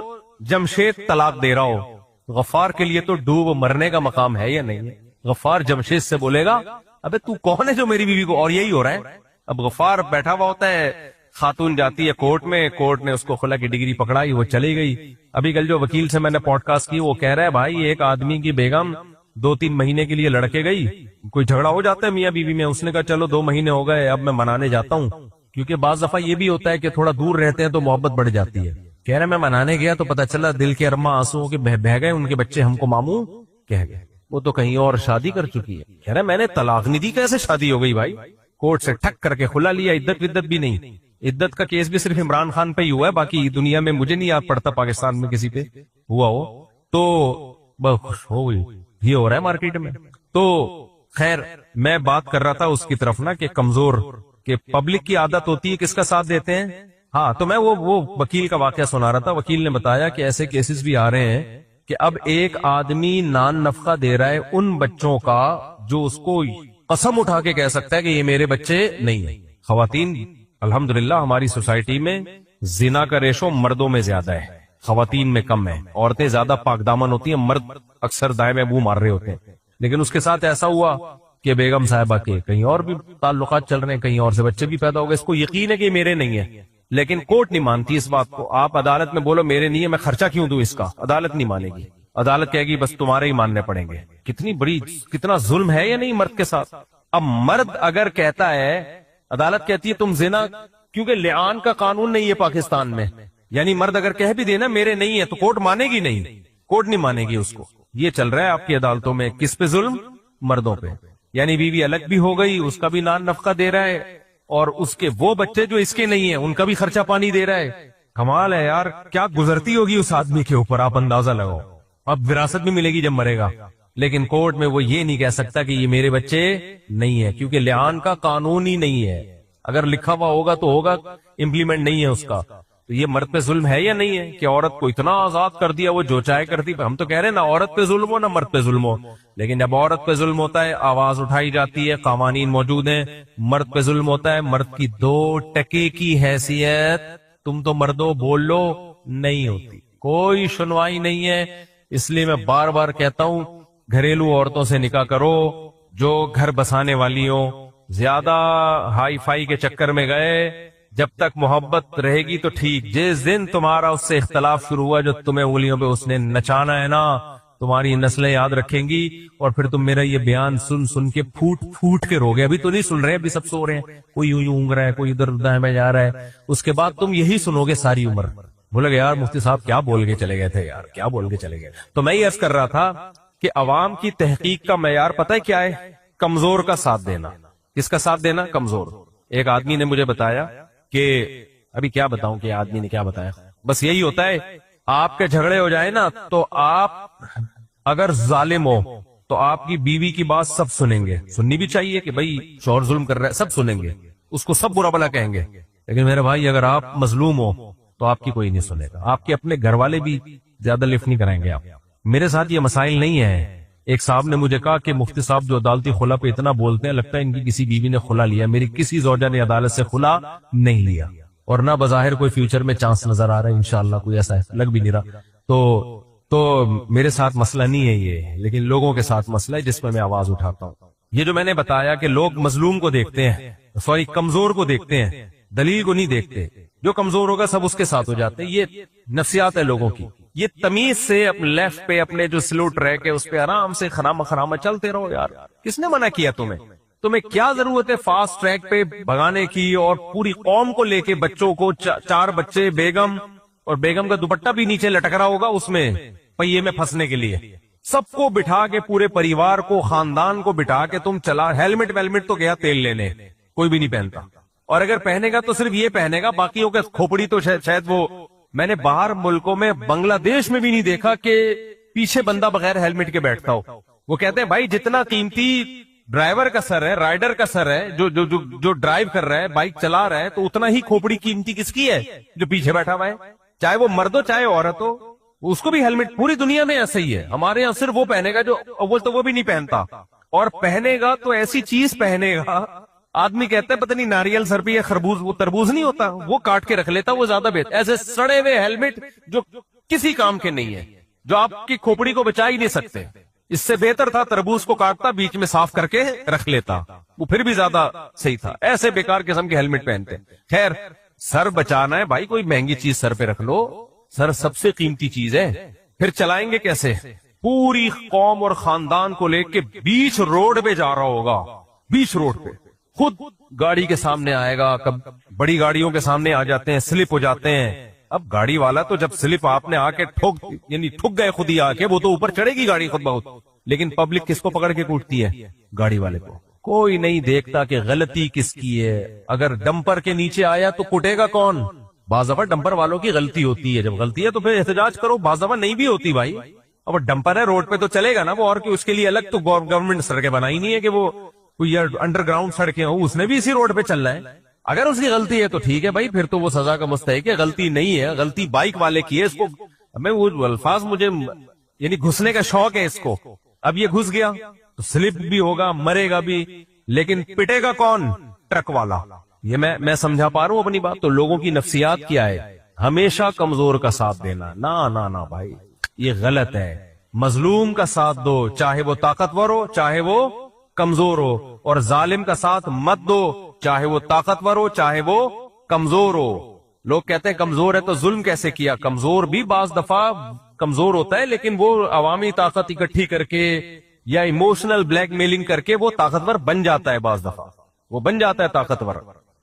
جمشید طلاق دے رہا ہو. غفار کے لیے تو ڈوب مرنے کا مقام ہے یا نہیں ہے؟ غفار جمشید سے بولے گا ابے تو کون ہے جو میری بیوی کو، اور یہی ہو رہا ہے. اب غفار بیٹھا ہوا ہوتا ہے، خاتون جاتی ہے کورٹ میں، کورٹ نے اس کو خلا کی ڈگری پکڑائی، وہ چلی گئی. ابھی کل جو وکیل سے میں نے پوڈ کاسٹ کی، وہ کہہ رہا ہے بھائی ایک آدمی کی بیگم 2-3 مہینے کے لیے لڑکے گئی، کوئی جھگڑا ہو جاتا ہے میاں بیوی میں، اس نے کہا چلو 2 مہینے ہو گئے اب میں منانے جاتا ہوں. کیونکہ بعض دفعہ یہ بھی ہوتا ہے کہ تھوڑا دور رہتے ہیں تو محبت بڑھ جاتی ہے. کہہ رہا میں منانے گیا تو پتا چلا دل کے ارما آنسو کے بہ گئے، ان کے بچے ہم کو ماموں کہہ گئے، وہ تو کہیں اور شادی کر چکی ہے. کہہ رہا میں نے طلاق نہیں دی، کیسے شادی ہو گئی بھائی؟ کورٹ سے ٹھک کر کے کھلا لیا، عدت بھی نہیں. عدت کا کیس بھی صرف عمران خان پہ ہی ہوا ہے، باقی دنیا میں مجھے نہیں یاد پڑتا پاکستان میں کسی پہ ہوا ہو. تو بہت خوش ہو گئی، یہ ہو رہا ہے مارکیٹ میں. تو خیر میں بات کر رہا تھا اس کی طرف نا کہ کمزور، کہ پبلک کی عادت ہوتی ہے کس کا ساتھ دیتے ہیں. ہاں تو میں وہ وکیل کا واقعہ سنا رہا تھا. وکیل نے بتایا کہ ایسے کیسز بھی آ رہے ہیں کہ اب ایک آدمی نان نفقہ دے رہا ہے ان بچوں کا جو اس کو قسم اٹھا کے کہہ سکتا ہے کہ یہ میرے بچے نہیں ہیں. خواتین الحمدللہ ہماری سوسائٹی میں زنا کا ریشو مردوں میں زیادہ ہے، خواتین میں کم ہے. عورتیں زیادہ پاک دامن ہوتی ہیں، مرد اکثر دائیں میں منہ مار رہے ہوتے ہیں. لیکن اس کے ساتھ ایسا ہوا کہ بیگم صاحبہ کے کہیں اور بھی تعلقات چل رہے ہیں، کہیں اور سے بچے بھی پیدا ہو گئے. اس کو یقین ہے کہ میرے نہیں ہے، لیکن کورٹ نہیں مانتی اس بات کو. آپ عدالت میں بولو میرے نہیں ہے، میں خرچہ کیوں دوں اس کا، عدالت نہیں مانے گی. عدالت کہے گی بس تمہارے ہی ماننے پڑیں گے. کتنا ظلم ہے یا نہیں مرد کے ساتھ. اب مرد اگر کہتا ہے، عدالت کہتی ہے تم زنا، کیونکہ لعان کا قانون نہیں ہے پاکستان میں، یعنی مرد اگر کہہ بھی دینا میرے نہیں ہے تو کورٹ مانے گی نہیں، کورٹ نہیں مانے گی اس کو. یہ چل رہا ہے آپ کی عدالتوں میں. کس پہ ظلم؟ مردوں پہ. یعنی بیوی الگ بھی ہو گئی، اس کا بھی نان نفقہ دے رہا ہے، اور اس کے وہ بچے جو اس کے نہیں ہیں ان کا بھی خرچہ پانی دے رہا ہے. کمال ہے یار، کیا گزرتی ہوگی اس آدمی کے اوپر، آپ اندازہ لگاؤ. اب وراثت بھی ملے گی جب مرے گا، لیکن کورٹ میں وہ یہ نہیں کہہ سکتا کہ یہ میرے بچے نہیں ہے، کیونکہ لعان کا قانون ہی نہیں ہے. اگر لکھا ہوا ہوگا تو ہوگا، امپلیمنٹ نہیں ہے اس کا. تو یہ مرد پہ ظلم ہے یا نہیں ہے کہ عورت کو اتنا آزاد کر دیا، وہ جو چاہے کرتی. ہم تو کہہ رہے ہیں نہ عورت پہ ظلم ہو نہ مرد پہ ظلم ہو، لیکن جب عورت پہ ظلم ہوتا ہے آواز اٹھائی جاتی ہے، قوانین موجود ہیں. مرد پہ ظلم ہوتا ہے، مرد کی 2% کی حیثیت تم تو مردوں بول لو نہیں ہوتی، کوئی سنوائی نہیں ہے. اس لیے میں بار بار کہتا ہوں گھریلو عورتوں سے نکاح کرو جو گھر بسانے والی ہوں. زیادہ ہائی فائی کے چکر میں گئے، جب تک محبت رہے گی تو ٹھیک. جس دن تمہارا اس سے اختلاف شروع ہوا، جو تمہیں انگلیوں پہ اس نے نچانا ہے نا، تمہاری نسلیں یاد رکھیں گی. اور پھر تم میرا یہ بیان سن سن کے پھوٹ کے رو گے. ابھی تو نہیں سن رہے، ابھی سب سو رہے ہیں، کوئی یوں اونگ رہا ہے، کوئی ادھر دائیں میں جا رہا ہے. اس کے بعد تم یہی سنو گے ساری عمر. بولے گے یار مفتی صاحب کیا بول کے چلے گئے تھے یار، کیا بول کے چلے گئے. تو میں یہ عرض کر رہا تھا کہ عوام کی تحقیق کا معیار پتہ ہے کیا ہے؟ کمزور کا ساتھ دینا. کس کا ساتھ دینا؟ کمزور. ایک آدمی نے مجھے بتایا کہ ابھی کیا بتاؤں کہ آدمی نے کیا بتایا، بس یہی ہوتا ہے آپ کے جھگڑے ہو جائے نا تو آپ اگر ظالم ہو تو آپ کی بیوی کی بات سب سنیں گے. سننی بھی چاہیے کہ بھائی شوہر ظلم کر رہا ہے، سب سنیں گے، اس کو سب برا بھلا کہیں گے. لیکن میرے بھائی اگر آپ مظلوم ہو تو آپ کی کوئی نہیں سنے گا. آپ کے اپنے گھر والے بھی زیادہ لفٹ نہیں کریں گے. آپ میرے ساتھ یہ مسائل نہیں ہیں. ایک صاحب نے مجھے کہا کہ مفتی صاحب جو عدالتی خلا پہ اتنا بولتے ہیں، لگتا ہے ان کی کسی بیوی نے خلا لیا. میری کسی زوجہ نے عدالت سے خلا نہیں لیا، اور نہ بظاہر کوئی فیوچر میں چانس نظر آ رہا ہے. انشاءاللہ کوئی ایسا ہے، لگ بھی نہیں رہا. تو میرے ساتھ مسئلہ نہیں ہے یہ، لیکن لوگوں کے ساتھ مسئلہ ہے جس میں میں آواز اٹھاتا ہوں. یہ جو میں نے بتایا کہ لوگ مظلوم کو دیکھتے ہیں، کمزور کو دیکھتے ہیں، دلیل کو نہیں دیکھتے. جو کمزور ہوگا سب اس کے ساتھ ہو جاتے ہیں. یہ نفسیات ہے لوگوں کی. یہ تمیز سے اپنے لیفٹ پہ، اپنے جو سلو ٹریک ہے اس پہ آرام سے خرامہ چلتے رہو. یار کس نے منع کیا تمہیں کیا ضرورت ہے فاسٹ ٹریک پہ بھگانے کی، اور پوری قوم کو لے کے بچوں کو 4 بچے، بیگم، اور بیگم کا دوپٹہ بھی نیچے لٹک رہا ہوگا اس میں پہیے میں پھنسنے کے لیے. سب کو بٹھا کے، پورے پریوار کو، خاندان کو بٹھا کے تم چلا. ہیلمٹ تو گیا تیل لینے، کوئی بھی نہیں پہنتا. اور اگر پہنے گا تو صرف یہ پہنے گا، باقیوں کے کھوپڑی تو شاید وہ، میں نے باہر ملکوں میں بنگلہ دیش میں بھی نہیں دیکھا کہ پیچھے بندہ بغیر ہیلمٹ کے بیٹھتا ہو. وہ کہتے ہیں بھائی جتنا قیمتی ڈرائیور کا سر ہے، رائڈر کا سر ہے، جو ڈرائیو کر رہا ہے، بائک چلا رہا ہے، تو اتنا ہی کھوپڑی قیمتی کس کی ہے؟ جو پیچھے بیٹھا ہوا ہے، چاہے وہ مرد ہو چاہے عورت ہو، اس کو بھی ہیلمٹ. پوری دنیا میں ایسا ہی ہے. ہمارے یہاں صرف وہ پہنے گا جو اول تو وہ بھی نہیں پہنتا، اور پہنے گا تو ایسی چیز پہنے گا. آدمی کہتا ہے پتہ نہیں ناریل سر پہ یا خربوز، وہ تربوز نہیں ہوتا، وہ کاٹ کے رکھ لیتا، وہ زیادہ بہتر. ایسے سڑے ہوئے ہیلمٹ جو کسی کام کے نہیں ہے، جو آپ کی کھوپڑی کو بچا ہی نہیں سکتے. اس سے بہتر تھا تربوز کو کاٹتا، بیچ میں صاف کر کے رکھ لیتا، وہ پھر بھی زیادہ صحیح تھا. ایسے بیکار قسم کے ہیلمٹ پہنتے. خیر، سر بچانا ہے بھائی، کوئی مہنگی چیز سر پہ رکھ لو. سر سب سے قیمتی چیز ہے. پھر چلائیں گے کیسے؟ پوری قوم اور خاندان کو لے کے بیچ روڈ پہ جا رہا ہوگا، بیچ روڈ پہ خود گاڑی کے سامنے آئے گا. کب بڑی گاڑیوں کے سامنے آ جاتے ہیں، سلپ ہو جاتے ہیں. اب گاڑی والا تو جب سلپ آپ نے آ کے ٹھک گئے خود ہی آ کے، وہ تو اوپر چڑھے گی گاڑی خود بہت. لیکن پبلک کس کو پکڑ کے کوٹتی ہے؟ گاڑی والے کو. کوئی نہیں دیکھتا کہ غلطی کس کی ہے. اگر ڈمپر کے نیچے آیا تو کٹے گا کون؟ بعض دفعہ ڈمپر والوں کی غلطی ہوتی ہے, جب غلطی ہے تو پھر احتجاج کرو. بعض دفعہ نہیں بھی ہوتی بھائی, اب ڈمپر ہے روڈ پہ تو چلے گا نا وہ, اور کہ اس کے لیے الگ تو گورنمنٹ سڑکیں بنائی نہیں ہے کہ وہ کوئی انڈر گراؤنڈ سڑکیں ہوں, اس نے بھی اسی روڈ پہ چلنا ہے. اگر اس کی غلطی ہے تو ٹھیک ہے بھائی, پھر تو وہ سزا کا مستحق ہے. غلطی نہیں ہے, غلطی بائک والے کی ہے. اس کو میں وہ الفاظ مجھے یعنی گھسنے کا شوق ہے اس کو. اب یہ گھس گیا تو سلپ بھی ہوگا, مرے گا بھی, لیکن پٹے گا کون؟ ٹرک والا. یہ میں سمجھا پا رہا ہوں اپنی بات. تو لوگوں کی نفسیات کیا ہے؟ ہمیشہ کمزور کا ساتھ دینا. نہ بھائی یہ غلط ہے. مظلوم کا ساتھ دو, چاہے وہ طاقتور ہو چاہے وہ کمزور ہو, اور ظالم کا ساتھ مت دو, چاہے وہ طاقتور ہو چاہے وہ کمزور ہو. لوگ کہتے ہیں کمزور ہے تو ظلم کیسے کیا؟ کمزور بھی بعض دفعہ کمزور ہوتا ہے, لیکن وہ عوامی طاقت اکٹھی کر کے یا ایموشنل بلیک میلنگ کر کے وہ طاقتور بن جاتا ہے. بعض دفعہ وہ بن جاتا ہے طاقتور.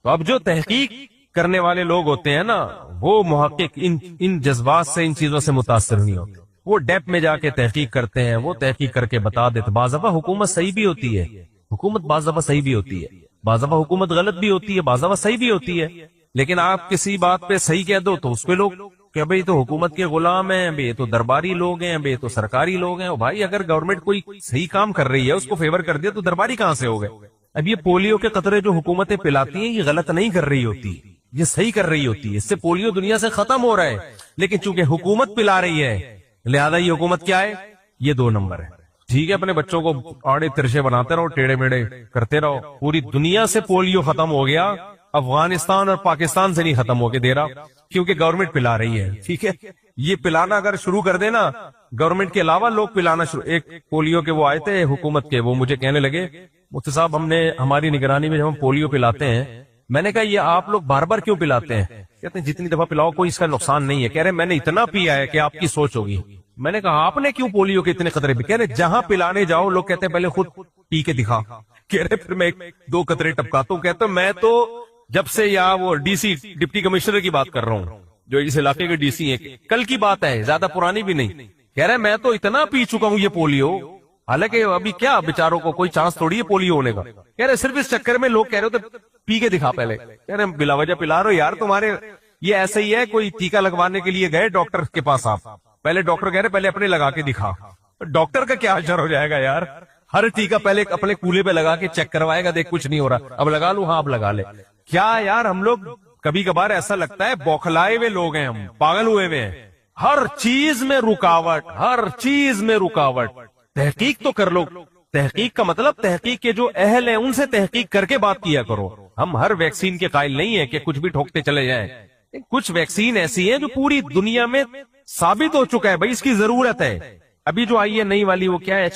تو اب جو تحقیق کرنے والے لوگ ہوتے ہیں نا, وہ محقق ان جذبات سے, ان چیزوں سے متاثر نہیں ہوتے. وہ ڈیپ میں جا کے تحقیق کرتے ہیں, وہ تحقیق کر کے بتا دیتے. بعض دفعہ حکومت صحیح بھی ہوتی ہے, حکومت بعض دفعہ صحیح بھی ہوتی ہے, بعض دفعہ حکومت غلط بھی ہوتی ہے, بعض دفعہ صحیح بھی ہوتی ہے. لیکن آپ کسی بات پہ صحیح کہہ دو تو اس پہ لوگ کہ بھئی تو حکومت کے غلام ہیں, بھئی تو درباری لوگ ہیں, بھئی تو سرکاری لوگ ہیں. بھائی اگر گورنمنٹ کوئی صحیح کام کر رہی ہے اس کو فیور کر دیا تو درباری کہاں سے ہو گئے؟ اب یہ پولیو کے قطرے جو حکومتیں پلاتی ہیں یہ غلط نہیں کر رہی ہوتی, یہ صحیح کر رہی ہوتی ہے. اس سے پولیو دنیا سے ختم ہو رہا ہے, لیکن چونکہ حکومت پلا رہی ہے لہذا یہ حکومت کیا ہے؟ یہ 2 نمبر ہے. ٹھیک ہے, اپنے بچوں کو آڑے ترشے بناتے رہو, ٹیڑے میڑے کرتے رہو. پوری دنیا سے پولیو ختم ہو گیا, افغانستان اور پاکستان سے نہیں ختم ہو کے دے رہا, کیونکہ گورنمنٹ پلا رہی ہے. ٹھیک ہے, یہ پلانا اگر شروع کر دینا, گورنمنٹ کے علاوہ لوگ پلانا شروع. ایک پولیو کے وہ آئے تھے حکومت کے, وہ مجھے کہنے لگے مفتی صاحب ہم نے ہماری نگرانی میں جب ہم پولیو پلاتے ہیں, میں نے کہا یہ آپ لوگ بار بار کیوں پلاتے ہیں؟ کہتے ہیں جتنی دفعہ پلاؤ کوئی اس کا نقصان نہیں ہے. کہہ رہے میں نے اتنا پیا ہے کہ آپ کی سوچ ہوگی. میں نے کہا آپ نے کیوں پولیو کے اتنے قطرے بھی؟ کہہ رہے جہاں پلانے جاؤ لوگ کہتے ہیں پہلے خود پی کے دکھا. کہہ رہے پھر میں 2 قطرے ٹپکاتا ہوں. کہتا ہوں میں تو جب سے یا وہ ڈی سی ڈپٹی کمشنر کی بات کر رہا ہوں جو اس علاقے کے ڈی سی ہیں, کل کی بات ہے, زیادہ پرانی بھی نہیں. کہہ رہے میں تو اتنا پی چکا ہوں یہ پولیو, حالانکہ ابھی کیا بیچاروں کو کوئی چانس تھوڑی ہے پولیو ہونے کا. کہہ رہے صرف اس چکر میں لوگ کہہ رہے ہوتے پی کے دکھا پہلے. کہہ رہے بلا وجہ پلا رہے ہو یار, تمہارے یہ ایسے ہی ہے کوئی ٹیکا لگوانے کے لیے گئے ڈاکٹر کے پاس, آپ پہلے ڈاکٹر کہہ رہے پہلے اپنے لگا کے دکھا. ڈاکٹر کا کیا اثر ہو جائے گا یار؟ ہر ٹیکا پہلے اپنے کولے پہ لگا کے چیک کروائے گا, دیکھ کچھ نہیں ہو رہا, اب لگا لوں, ہاں اب لگا لے. کیا یار ہم لوگ کبھی کبھار ایسا لگتا ہے بوکھلائے ہوئے لوگ ہیں, ہم پاگل ہوئے ہوئے ہیں. ہر چیز میں رکاوٹ, ہر چیز میں رکاوٹ. تحقیق تو کر لو. تحقیق کا مطلب تحقیق کے جو اہل ہیں ان سے تحقیق کر کے بات کیا کرو. ہم ہر ویکسین کے قائل نہیں ہیں کہ کچھ بھی ٹھوکتے چلے جائیں. کچھ ویکسین ایسی ہیں جو پوری دنیا میں ثابت ہو چکا ہے بھائی اس کی ضرورت ہے. ابھی جو آئی ہے نئی والی وہ کیا ہے,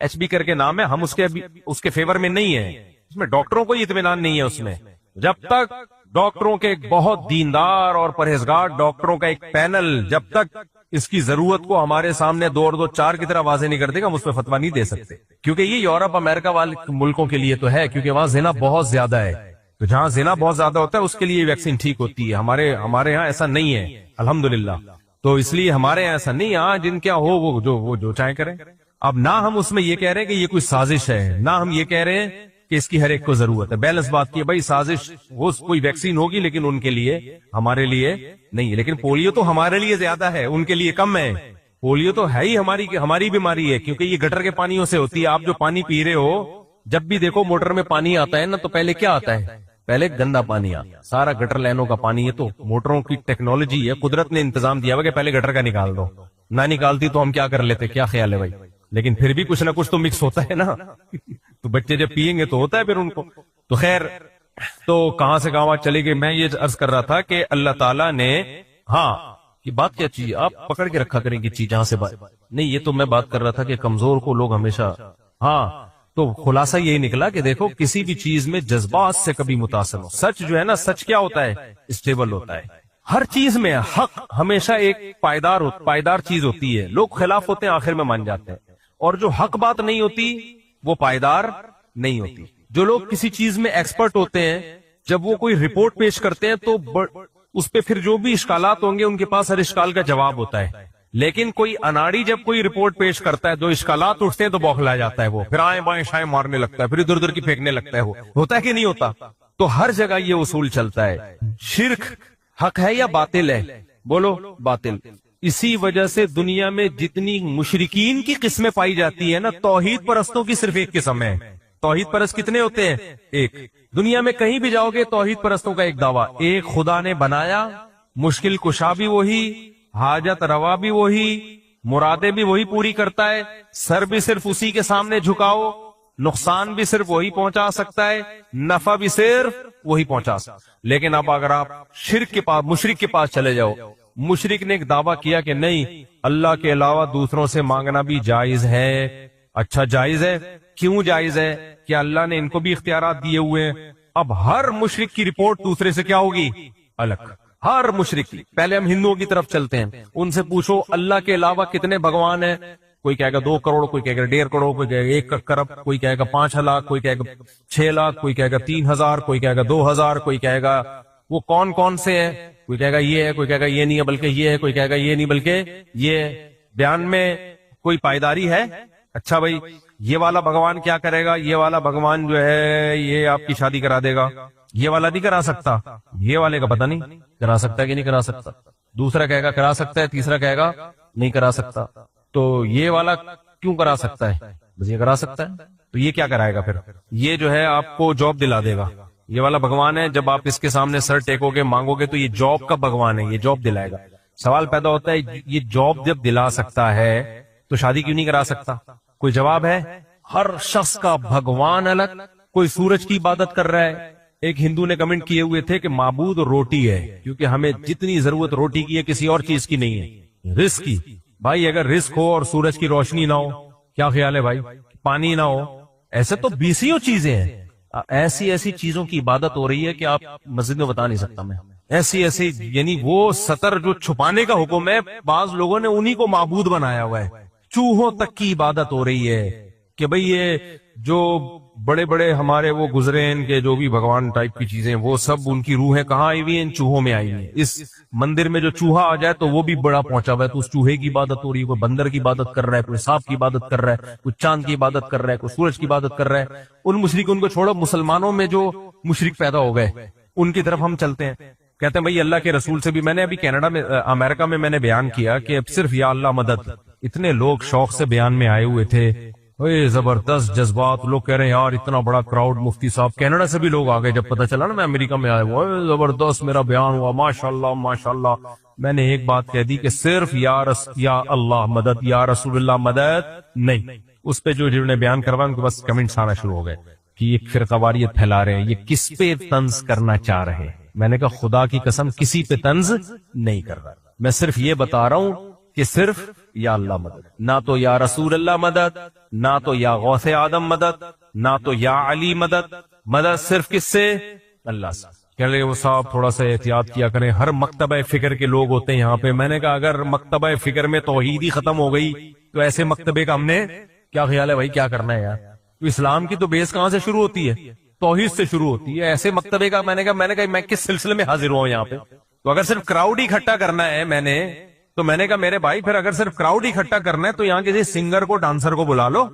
ایچ بی کر کے نام ہے, ہم اس کے فیور میں نہیں ہیں. اس میں ڈاکٹروں کو اطمینان نہیں ہے. اس میں جب تک ڈاکٹروں کے ایک بہت دیندار اور پرہیزگار ڈاکٹروں کا ایک پینل جب تک اس کی ضرورت کو ہمارے سامنے 2 اور 2 4 کی طرح واضح نہیں کر دے گا, ہم اس پہ فتویٰ نہیں دے سکتے. کیونکہ یہ یورپ امریکہ والے ملکوں کے لیے تو ہے, کیونکہ وہاں زنا بہت زیادہ ہے. تو جہاں زنا بہت زیادہ ہوتا ہے اس کے لیے ویکسین ٹھیک ہوتی ہے. ہمارے یہاں ایسا نہیں ہے الحمدللہ. تو اس لیے ہمارے یہاں ایسا نہیں. ہاں جن کیا ہو وہ جو چاہے کریں. اب نہ ہم اس میں یہ کہہ رہے ہیں کہ یہ کوئی سازش ہے, نہ ہم یہ کہہ رہے ہیں کہ اس کی ہر ایک کو ضرورت ہے. بیلنس بات کی ہے بھائی, سازش وہ کوئی ویکسین ہوگی لیکن ان کے لیے, ہمارے لیے نہیں ہے. لیکن پولیو تو ہمارے لیے زیادہ ہے, ان کے لیے کم ہے. پولیو تو ہے ہی ہماری بیماری ہے, کیونکہ یہ گٹر کے پانیوں سے ہوتی ہے. آپ جو پانی پی رہے ہو, جب بھی دیکھو موٹر میں پانی آتا ہے نا تو پہلے کیا آتا ہے؟ پہلے گندا پانی آتا ہے, سارا گٹر لائنوں کا پانی ہے. تو موٹروں کی ٹیکنالوجی ہے, قدرت نے انتظام دیا ہوا کہ پہلے گٹر کا نکال دو. نہ نکالتی تو ہم کیا کر لیتے؟ کیا خیال ہے بھائی؟ لیکن پھر بھی کچھ نہ کچھ تو مکس ہوتا ہے نا. تو بچے جب پیئیں گے تو ہوتا ہے پھر ان کو. تو خیر, تو کہاں سے کہاں چلے گئے؟ میں یہ عرض کر رہا تھا کہ اللہ تعالیٰ نے, ہاں یہ بات کیا چیز آپ پکڑ کے رکھا کریں گی چیز جہاں سے بات نہیں. یہ تو میں بات کر رہا تھا کہ کمزور کو لوگ ہمیشہ, ہاں تو خلاصہ یہی نکلا کہ دیکھو کسی بھی چیز میں جذبات سے کبھی متاثر ہو. سچ جو ہے نا, سچ کیا ہوتا ہے؟ اسٹیبل ہوتا ہے. ہر چیز میں حق ہمیشہ ایک پائیدار چیز ہوتی ہے. لوگ خلاف ہوتے ہیں آخر میں مان جاتے ہیں, اور جو حق بات نہیں ہوتی وہ پائیدار نہیں ہوتی. جو لوگ کسی چیز میں ایکسپرٹ ہوتے ہیں, جب وہ کوئی رپورٹ پیش کرتے ہیں تو اس پہ پھر جو بھی اشکالات ہوں گے ان کے پاس ہر اشکال کا جواب ہوتا ہے. لیکن کوئی اناڑی جب کوئی رپورٹ پیش کرتا ہے، جو اشکالات اٹھتے ہیں تو بوکھلا جاتا ہے، وہ پھر آئیں بائیں شائیں مارنے لگتا ہے، پھر ادھر ادھر کی پھینکنے لگتا ہے. وہ ہوتا ہے کہ نہیں ہوتا؟ تو ہر جگہ یہ اصول چلتا ہے، شرک حق ہے یا باطل ہے؟ بولو باطل. اسی وجہ سے دنیا میں جتنی مشرکین کی قسمیں پائی جاتی ہے نا، توحید پرستوں کی صرف ایک قسم ہے. توحید پرست کتنے ہوتے ہیں؟ ایک. دنیا میں کہیں بھی جاؤ گے توحید پرستوں کا ایک دعویٰ، ایک خدا نے بنایا، مشکل کشا بھی وہی، حاجت روا بھی وہی، مرادیں بھی وہی پوری کرتا ہے، سر بھی صرف اسی کے سامنے جھکاؤ، نقصان بھی صرف وہی پہنچا سکتا ہے، نفع بھی صرف وہی پہنچا سکتا ہے. لیکن اب اگر آپ شرک کے پاس، مشرک کے پاس چلے جاؤ، مشرک نے ایک دعویٰ کیا کہ نہیں، اللہ کے علاوہ دوسروں سے مانگنا بھی جائز ہے. اچھا جائز ہے، کیوں جائز ہے؟ کہ اللہ نے ان کو بھی اختیارات دیے ہوئے ہیں. اب ہر مشرک کی رپورٹ دوسرے سے کیا ہوگی؟ الگ. ہر مشرک کی. پہلے ہم ہندوؤں کی طرف چلتے ہیں، ان سے پوچھو اللہ کے علاوہ کتنے بھگوان ہیں؟ کوئی کہے گا 2 کروڑ، کوئی کہے گا 1.5 کروڑ، کوئی کہے گا 1 کروڑ، کوئی کہے گا 5 لاکھ، کوئی کہے گا 6 لاکھ، کوئی کہے گا 3,000، کوئی کہے گا 2,000، کوئی کہے گا وہ کون سے ہیں، کوئی کہے گا یہ ہے، کوئی کہے گا یہ نہیں ہے بلکہ یہ ہے، کوئی کہے گا یہ نہیں بلکہ یہ ہے. بیان میں کوئی پائیداری ہے؟ اچھا بھائی یہ والا بھگوان کیا کرے گا؟ یہ والا بھگوان جو ہے یہ آپ کی شادی کرا دے گا، یہ والا نہیں کرا سکتا، یہ والے کا پتہ نہیں کرا سکتا ہے کہ نہیں کرا سکتا. دوسرا کہے گا کرا سکتا ہے، تیسرا کہے گا نہیں کرا سکتا. تو یہ والا کیوں کرا سکتا ہے؟ بس یہ کرا سکتا ہے. تو یہ کیا کرائے گا پھر؟ یہ جو ہے آپ کو جاب دلا دے گا. یہ والا بھگوان ہے، جب آپ اس کے سامنے سر ٹیکو گے مانگو گے تو یہ جاب کا بھگوان ہے، یہ جاب دلائے گا. سوال پیدا ہوتا ہے یہ جاب جب دلا سکتا ہے تو شادی کیوں نہیں کرا سکتا؟ کوئی جواب ہے؟ ہر شخص کا بھگوان الگ. کوئی سورج کی عبادت کر رہا ہے. ایک ہندو نے کمنٹ کیے ہوئے تھے کہ معبود روٹی ہے، کیونکہ ہمیں جتنی ضرورت روٹی کی ہے کسی اور چیز کی نہیں ہے، رزق کی. بھائی اگر رزق ہو اور سورج کی روشنی نہ ہو، کیا خیال ہے بھائی؟ پانی نہ ہو، ایسے تو بیسیوں چیزیں ہیں. ایسی چیزوں کی عبادت ہو رہی ہے کہ آپ مسجد میں بتا نہیں سکتا میں. ایسی یعنی وہ سطر جو چھپانے کا حکم ہے، بعض لوگوں نے انہی کو معبود بنایا ہوا ہے. چوہوں تک کی عبادت ہو رہی ہے کہ بھئی یہ جو بڑے بڑے ہمارے وہ گزرے ہیں، ان کے جو بھی بھگوان ٹائپ کی چیزیں، وہ سب ان کی روحیں کہاں آئی ہوئی ہیں؟ ان چوہوں میں آئی ہوئی ہیں. اس مندر میں جو چوہا آ جائے تو وہ بھی بڑا پہنچا ہوا ہے، تو اس چوہے کی عبادت ہو رہی ہے. کوئی بندر کی عبادت کر رہا ہے، کوئی سانپ کی عبادت کر رہا ہے، کوئی چاند کی عبادت کر رہا ہے، کوئی سورج کی عبادت کر رہا ہے. ان مشرکوں کو چھوڑو، مسلمانوں میں جو مشرک پیدا ہو گئے ان کی طرف ہم چلتے ہیں. کہتے ہیں بھائی اللہ کے رسول سے بھی، میں نے ابھی کینیڈا میں، امریکہ میں نے بیان کیا کہ اب صرف یا اللہ مدد. اتنے لوگ شوق سے بیان میں آئے ہوئے تھے، زبردست جذبات. لوگ کہہ رہے ہیں یار اتنا بڑا کراؤڈ، مفتی صاحب کینیڈا سے بھی لوگ آ گئے. جب پتہ چلا نا میں امریکہ میں آیا ہوا، زبردست میرا بیان ہوا، ماشاءاللہ ماشاءاللہ. میں نے ایک بات کہہ دی کہ صرف یا اللہ مدد، یا رسول اللہ مدد نہیں. اس پہ جو جنہوں نے بیان کروا ان کے بس کمنٹس آنا شروع ہو گئے کہ یہ فرقہ واریت پھیلا رہے ہیں، یہ کس پہ طنز کرنا چاہ رہے ہیں. میں نے کہا خدا کی قسم کسی پہ طنز نہیں کر رہا، میں صرف یہ بتا رہا ہوں کہ صرف یا اللہ مدد، نہ تو یا رسول اللہ مدد، نہ تو یا غوث آدم مدد، نہ تو یا علی مدد. مدد صرف کس سے؟ اللہ سے. کہنے لگے وہ صاحب تھوڑا سا احتیاط کیا کریں، ہر مکتبہ فکر کے لوگ ہوتے ہیں یہاں پہ. میں نے کہا اگر مکتبہ فکر میں توحید ہی ختم ہو گئی تو ایسے مکتبے کا ہم نے کیا خیال ہے بھائی، کیا کرنا ہے یار؟ تو اسلام کی تو بیس کہاں سے شروع ہوتی ہے؟ توحید سے شروع ہوتی ہے. ایسے مکتبے کا میں نے کہا میں کس سلسلے میں حاضر ہوں یہاں پہ؟ تو اگر صرف کراؤڈ ہی اکٹھا کرنا ہے تو میں نے کہا میرے بھائی پھر اگر صرف کراؤڈ ہی اکٹھا کرنا ہے تو یہاں کسی سنگر کو، ڈانسر کو بلا لو،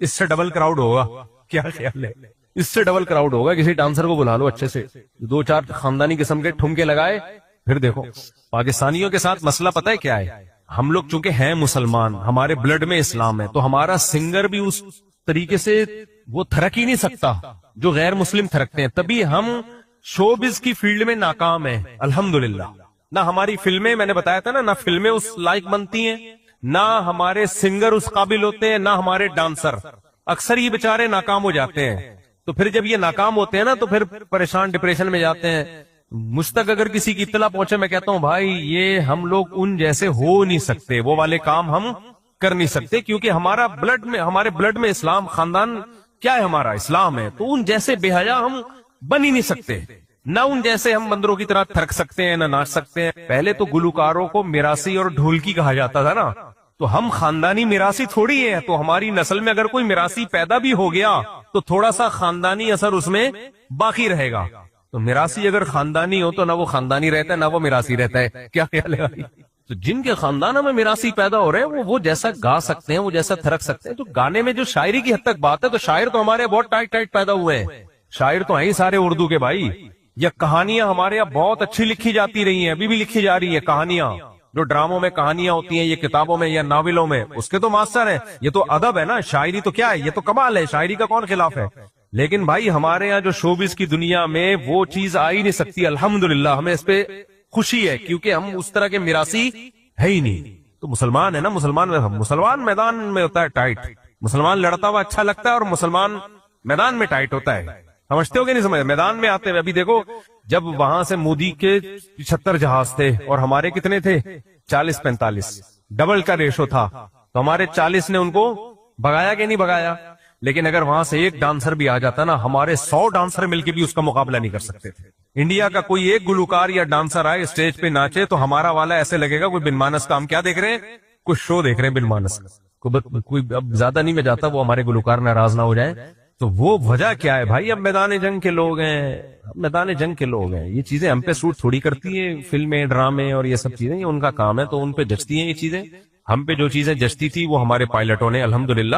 اس سے ڈبل کراؤڈ ہوگا. کیا خیال ہے؟ اس سے ڈبل کراؤڈ ہوگا. کسی ڈانسر کو بلا لو اچھے سے، 2-4 خاندانی قسم کے ٹھمکے لگائے. پھر دیکھو پاکستانیوں کے ساتھ مسئلہ پتہ ہے کیا ہے؟ ہم لوگ چونکہ ہیں مسلمان، ہمارے بلڈ میں اسلام ہے، تو ہمارا سنگر بھی اس طریقے سے وہ تھرک ہی نہیں سکتا جو غیر مسلم تھرکتے ہیں. تبھی ہم شوبز کی فیلڈ میں ناکام ہیں الحمدللہ. نہ ہماری فلمیں، میں نے بتایا تھا نا، نہ فلمیں اس لائق بنتی ہیں، نہ ہمارے سنگر اس قابل ہوتے ہیں، نہ ہمارے ڈانسر. اکثر یہ بیچارے ناکام ہو جاتے ہیں. تو پھر جب یہ ناکام ہوتے ہیں نا تو پھر پریشان، ڈپریشن میں جاتے ہیں. مجھ تک اگر کسی کی اطلاع پہنچے میں کہتا ہوں بھائی یہ ہم لوگ ان جیسے ہو نہیں سکتے، وہ والے کام ہم کر نہیں سکتے، کیونکہ ہمارے بلڈ میں اسلام، خاندان کیا ہے ہمارا اسلام ہے. تو ان جیسے بے حیا ہم بن ہی نہیں سکتے، نہ ان جیسے ہم بندروں کی طرح تھرک سکتے ہیں، نہ ناچ سکتے ہیں. پہلے تو گلوکاروں کو میراثی اور ڈھولکی کہا جاتا تھا نا، تو ہم خاندانی میراثی تھوڑی ہیں. تو ہماری نسل میں اگر کوئی میراثی پیدا بھی ہو گیا تو تھوڑا سا خاندانی اثر اس میں باقی رہے گا. تو میراثی اگر خاندانی ہو تو نہ وہ خاندانی رہتا ہے نہ وہ میراثی رہتا ہے. کیا خیال ہے بھائی؟ تو جن کے خاندانوں میں میراثی پیدا ہو رہے ہیں وہ جیسا گا سکتے ہیں، وہ جیسا تھرک سکتے ہیں. تو گانے میں جو شاعری کی حد تک بات ہے، تو شاعر تو ہمارے بہت ٹائٹ ٹائٹ پیدا ہوئے ہیں. شاعر تو ہیں ہی سارے اردو کے بھائی. یا کہانیاں ہمارے یہاں بہت اچھی لکھی جاتی رہی ہیں، ابھی بھی لکھی جا رہی ہیں کہانیاں. جو ڈراموں میں کہانیاں ہوتی ہیں، یہ کتابوں میں یا ناولوں میں، اس کے تو ماسٹر ہیں. یہ تو ادب ہے نا، شاعری تو کیا ہے، یہ تو کمال ہے. شاعری کا کون خلاف ہے؟ لیکن بھائی ہمارے یہاں جو شوبز کی دنیا میں وہ چیز آ ہی نہیں سکتی. الحمدللہ ہمیں اس پہ خوشی ہے، کیونکہ ہم اس طرح کے میراثی ہے ہی نہیں. تو مسلمان ہے نا، مسلمان میدان میں ہوتا ہے ٹائٹ. مسلمان لڑتا ہوا اچھا لگتا ہے، اور مسلمان میدان میں ٹائٹ ہوتا ہے. سمجھتے ہو کہ نہیں سمجھ؟ میدان میں آتے ہوئے ابھی دیکھو، جب وہاں سے مودی کے 76 جہاز تھے اور ہمارے کتنے تھے 40-45، ڈبل کا ریشو تھا. تو ہمارے 40 نے ان کو بھگایا کہ نہیں بھگایا؟ لیکن اگر وہاں سے ایک ڈانسر بھی آ جاتا نا، ہمارے 100 ڈانسر مل کے بھی اس کا مقابلہ نہیں کر سکتے تھے. انڈیا کا کوئی ایک گلوکار یا ڈانسر آئے اسٹیج پہ ناچے تو ہمارا والا ایسے لگے گا کوئی بن مانس کا. ہم کیا دیکھ رہے ہیں؟ کچھ شو دیکھ رہے ہیں بن مانس کا. کوئی اب زیادہ نہیں میں جاتا، وہ ہمارے گلوکار ناراض نہ ہو جائیں. تو وہ وجہ کیا ہے بھائی؟ اب میدان جنگ کے لوگ ہیں، میدان جنگ کے لوگ ہیں. یہ چیزیں ہم پہ سوٹ تھوڑی کرتی ہیں، فلمیں ڈرامے اور یہ سب چیزیں، یہ ان کا کام ہے تو ان پہ جچتی ہیں یہ چیزیں. ہم پہ جو چیزیں جچتی تھی وہ ہمارے پائلٹوں نے الحمدللہ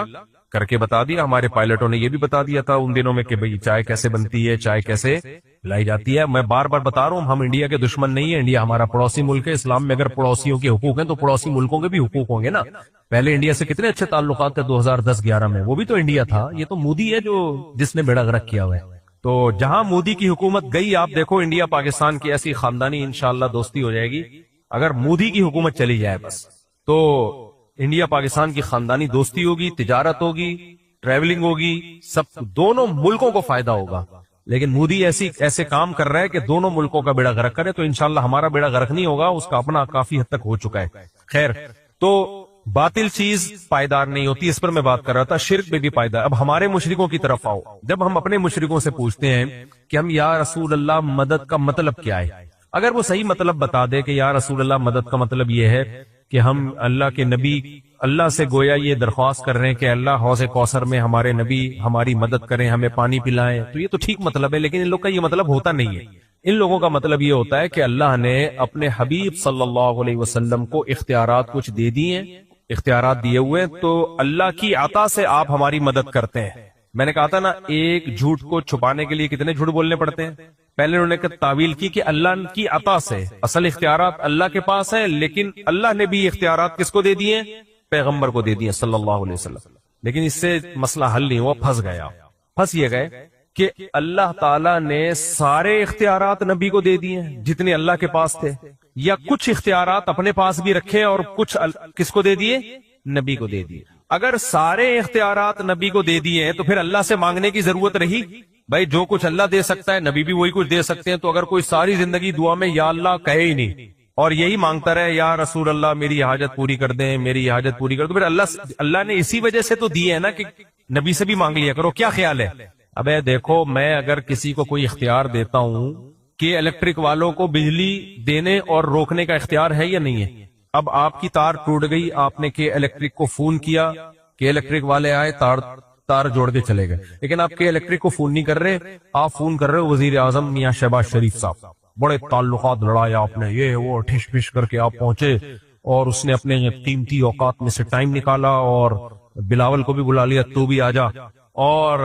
کر کے بتا دیا. ہمارے پائلٹوں نے یہ بھی بتا دیا تھا ان دنوں میں کہ بھئی چائے کیسے بنتی ہے، چائے کیسے لائی جاتی ہے. میں بار بار بتا رہا ہوں، ہم انڈیا کے دشمن نہیں ہیں. انڈیا ہمارا پڑوسی ملک ہے. اسلام میں اگر پڑوسیوں کے حقوق ہیں تو پڑوسی ملکوں کے بھی حقوق ہوں گے نا. پہلے انڈیا سے کتنے اچھے تعلقات تھے 2010-11 میں، وہ بھی تو انڈیا تھا. یہ تو مودی ہے جس نے بیڑا غرق کیا ہوا ہے. تو جہاں مودی کی حکومت گئی، آپ دیکھو انڈیا پاکستان کی ایسی خاندانی انشاءاللہ دوستی ہو جائے گی. اگر مودی کی حکومت چلی جائے بس، تو انڈیا پاکستان کی خاندانی دوستی ہوگی، تجارت ہوگی، ٹریولنگ ہوگی، سب دونوں ملکوں کو فائدہ ہوگا. لیکن مودی ایسے کام کر رہا ہے کہ دونوں ملکوں کا بیڑا غرق کرے. تو انشاءاللہ ہمارا بیڑا غرق نہیں ہوگا، اس کا اپنا کافی حد تک ہو چکا ہے. خیر، تو باطل چیز پائیدار نہیں ہوتی، اس پر میں بات کر رہا تھا. شرک میں بھی پائیدار. اب ہمارے مشرکوں کی طرف آؤ. جب ہم اپنے مشرکوں سے پوچھتے ہیں کہ ہم یا رسول اللہ مدد کا مطلب کیا ہے، اگر وہ صحیح مطلب بتا دے کہ یا رسول اللہ مدد کا مطلب یہ ہے کہ ہم اللہ کے نبی اللہ سے گویا یہ درخواست کر رہے ہیں کہ اللہ حوض کوثر میں ہمارے نبی ہماری مدد کریں، ہمیں پانی پلائیں، تو یہ تو ٹھیک مطلب ہے. لیکن ان لوگ کا یہ مطلب ہوتا نہیں ہے. ان لوگوں کا مطلب یہ ہوتا ہے کہ اللہ نے اپنے حبیب صلی اللہ علیہ وسلم کو اختیارات کچھ دے دیے، اختیارات دیے ہوئے، تو اللہ کی عطا سے آپ ہماری مدد کرتے ہیں. میں نے کہا تھا نا، ایک جھوٹ کو چھپانے کے لیے کتنے جھوٹ بولنے پڑتے ہیں. پہلے انہوں نے تعویل کی کہ اللہ کی عطا سے، اصل اختیارات اللہ کے پاس ہیں، لیکن اللہ نے بھی اختیارات کس کو دے دیے؟ پیغمبر کو دے دیے صلی اللہ علیہ وسلم. لیکن اس سے مسئلہ حل نہیں ہوا، پھنس یہ گئے کہ اللہ تعالیٰ نے سارے اختیارات نبی کو دے دیے جتنے اللہ کے پاس تھے، یا کچھ اختیارات اپنے پاس بھی رکھے اور کچھ کس کو دے دیے؟ نبی کو دے دیے. اگر سارے اختیارات نبی کو دے دیے ہیں تو پھر اللہ سے مانگنے کی ضرورت رہی؟ بھائی جو کچھ اللہ دے سکتا ہے نبی بھی وہی کچھ دے سکتے ہیں. تو اگر کوئی ساری زندگی دعا میں یا اللہ کہے ہی نہیں اور یہی مانگتا رہے یا رسول اللہ میری حاجت پوری کر دیں، میری حاجت پوری کر دو، پھر اللہ نے اسی وجہ سے تو دی ہے نا کہ نبی سے بھی مانگ لیا کرو. کیا خیال ہے؟ ابے دیکھو، میں اگر کسی کو کوئی اختیار دیتا ہوں کہ الیکٹرک والوں کو بجلی دینے اور روکنے کا اختیار ہے یا نہیں ہے، اب آپ کی تار ٹوٹ گئی، آپ نے کہ الیکٹرک کو فون کیا کہ الیکٹرک والے آئے، تار جوڑ کے چلے گئے. لیکن آپ کے الیکٹرک کو فون نہیں کر رہے، آپ فون کر رہے ہو وزیر اعظم میاں شہباز شریف صاحب، بڑے تعلقات لڑائے آپ نے، یہ وہ ٹھش پھش کر کے آپ پہنچے، اور اس نے اپنے قیمتی اوقات میں سے ٹائم نکالا اور بلاول کو بھی بلا لیا تو بھی آ جا، اور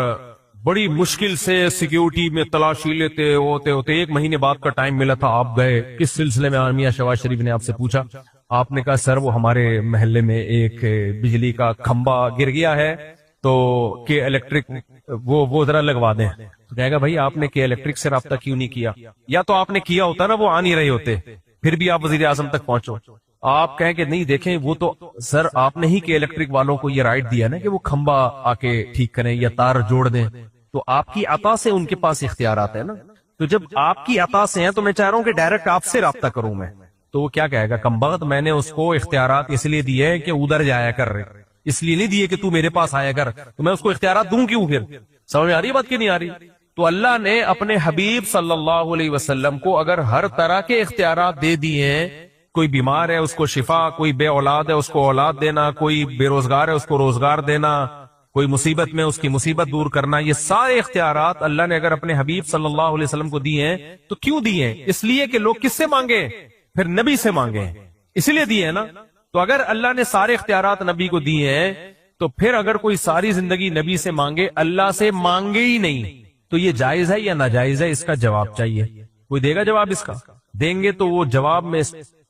بڑی مشکل سے سیکیورٹی میں تلاشی لیتے ہوتے 1 مہینے بعد کا ٹائم ملا تھا، آپ گئے. کس سلسلے میں؟ میاں شہباز شریف نے آپ سے پوچھا. آپ نے کہا سر وہ ہمارے محلے میں ایک بجلی کا کھمبا گر گیا ہے تو کہ الیکٹرک وہ ذرا لگوا دیں. تو کہے گا بھائی آپ نے کہ الیکٹرک سے رابطہ کیوں نہیں کیا؟ یا تو آپ نے کیا ہوتا نا، وہ آ نہیں رہے ہوتے، پھر بھی آپ وزیر اعظم تک پہنچو. آپ کہیں کہ نہیں دیکھیں وہ تو سر آپ نے ہی کہ الیکٹرک والوں کو یہ رائٹ دیا نا کہ وہ کھمبا آ کے ٹھیک کریں یا تار جوڑ دیں، تو آپ کی عطا سے ان کے پاس اختیارات ہیں نا. تو جب آپ کی عطا سے ہیں تو میں چاہ رہا ہوں کہ ڈائریکٹ آپ سے رابطہ کروں میں. تو وہ کیا کہے گا؟ کمبخت، میں نے اس کو اختیارات اس لیے دیے ہیں کہ ادھر جایا کر رہے، اس لیے نہیں دیے کہ تو میرے پاس آیا کر، تو میں اس کو اختیارات دوں کیوں؟ پھر سمجھ آ رہی ہے بات کی نہیں آ رہی؟ تو اللہ نے اپنے حبیب صلی اللہ علیہ وسلم کو اگر ہر طرح کے اختیارات دے دیے ہیں، کوئی بیمار ہے اس کو شفا، کوئی بے اولاد ہے اس کو اولاد دینا، کوئی بے روزگار ہے اس کو روزگار دینا، کوئی مصیبت میں اس کی مصیبت دور کرنا، یہ سارے اختیارات اللہ نے اگر اپنے حبیب صلی اللہ علیہ وسلم کو دیے ہیں تو کیوں دیے ہیں؟ اس لیے کہ لوگ کس سے مانگے؟ پھر نبی سے مانگے. اسی لیے دیے ہیں نا. تو اگر اللہ نے سارے اختیارات نبی کو دیے ہیں تو پھر اگر کوئی ساری زندگی نبی سے مانگے, اللہ سے مانگے ہی نہیں, تو یہ جائز ہے یا ناجائز ہے؟ اس کا جواب چاہیے. کوئی دے گا جواب اس کا؟ دیں گے تو وہ جواب میں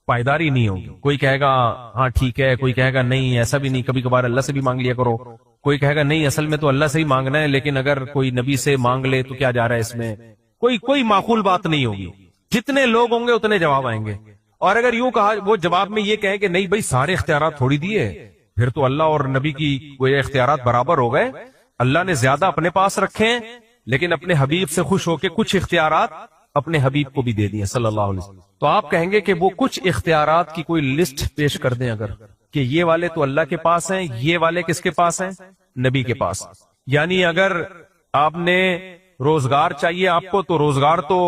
پائیداری نہیں ہوگی. کوئی کہے گا ہاں ٹھیک ہے, کوئی کہے گا نہیں ایسا بھی نہیں, کبھی کبھار اللہ سے بھی مانگ لیا کرو. کوئی کہے گا نہیں اصل میں تو اللہ سے ہی مانگنا ہے, لیکن اگر کوئی نبی سے مانگ لے تو کیا جا رہا ہے اس میں. کوئی معقول بات نہیں ہوگی. جتنے لوگ ہوں گے اتنے جواب آئیں گے. اور اگر یوں کہا, وہ جواب میں یہ کہیں کہ نہیں بھائی سارے اختیارات تھوڑی دیے, پھر تو اللہ اور نبی کی وہ اختیارات برابر ہو گئے. اللہ نے زیادہ اپنے پاس رکھے ہیں, لیکن اپنے حبیب سے خوش ہو کے کچھ اختیارات اپنے حبیب کو بھی دے دیے صلی اللہ علیہ وسلم. تو آپ کہیں گے کہ وہ کچھ اختیارات کی کوئی لسٹ پیش کر دیں اگر, کہ یہ والے تو اللہ کے پاس ہیں, یہ والے کس کے پاس ہیں؟ نبی کے پاس. یعنی اگر آپ نے روزگار چاہیے آپ کو, تو روزگار تو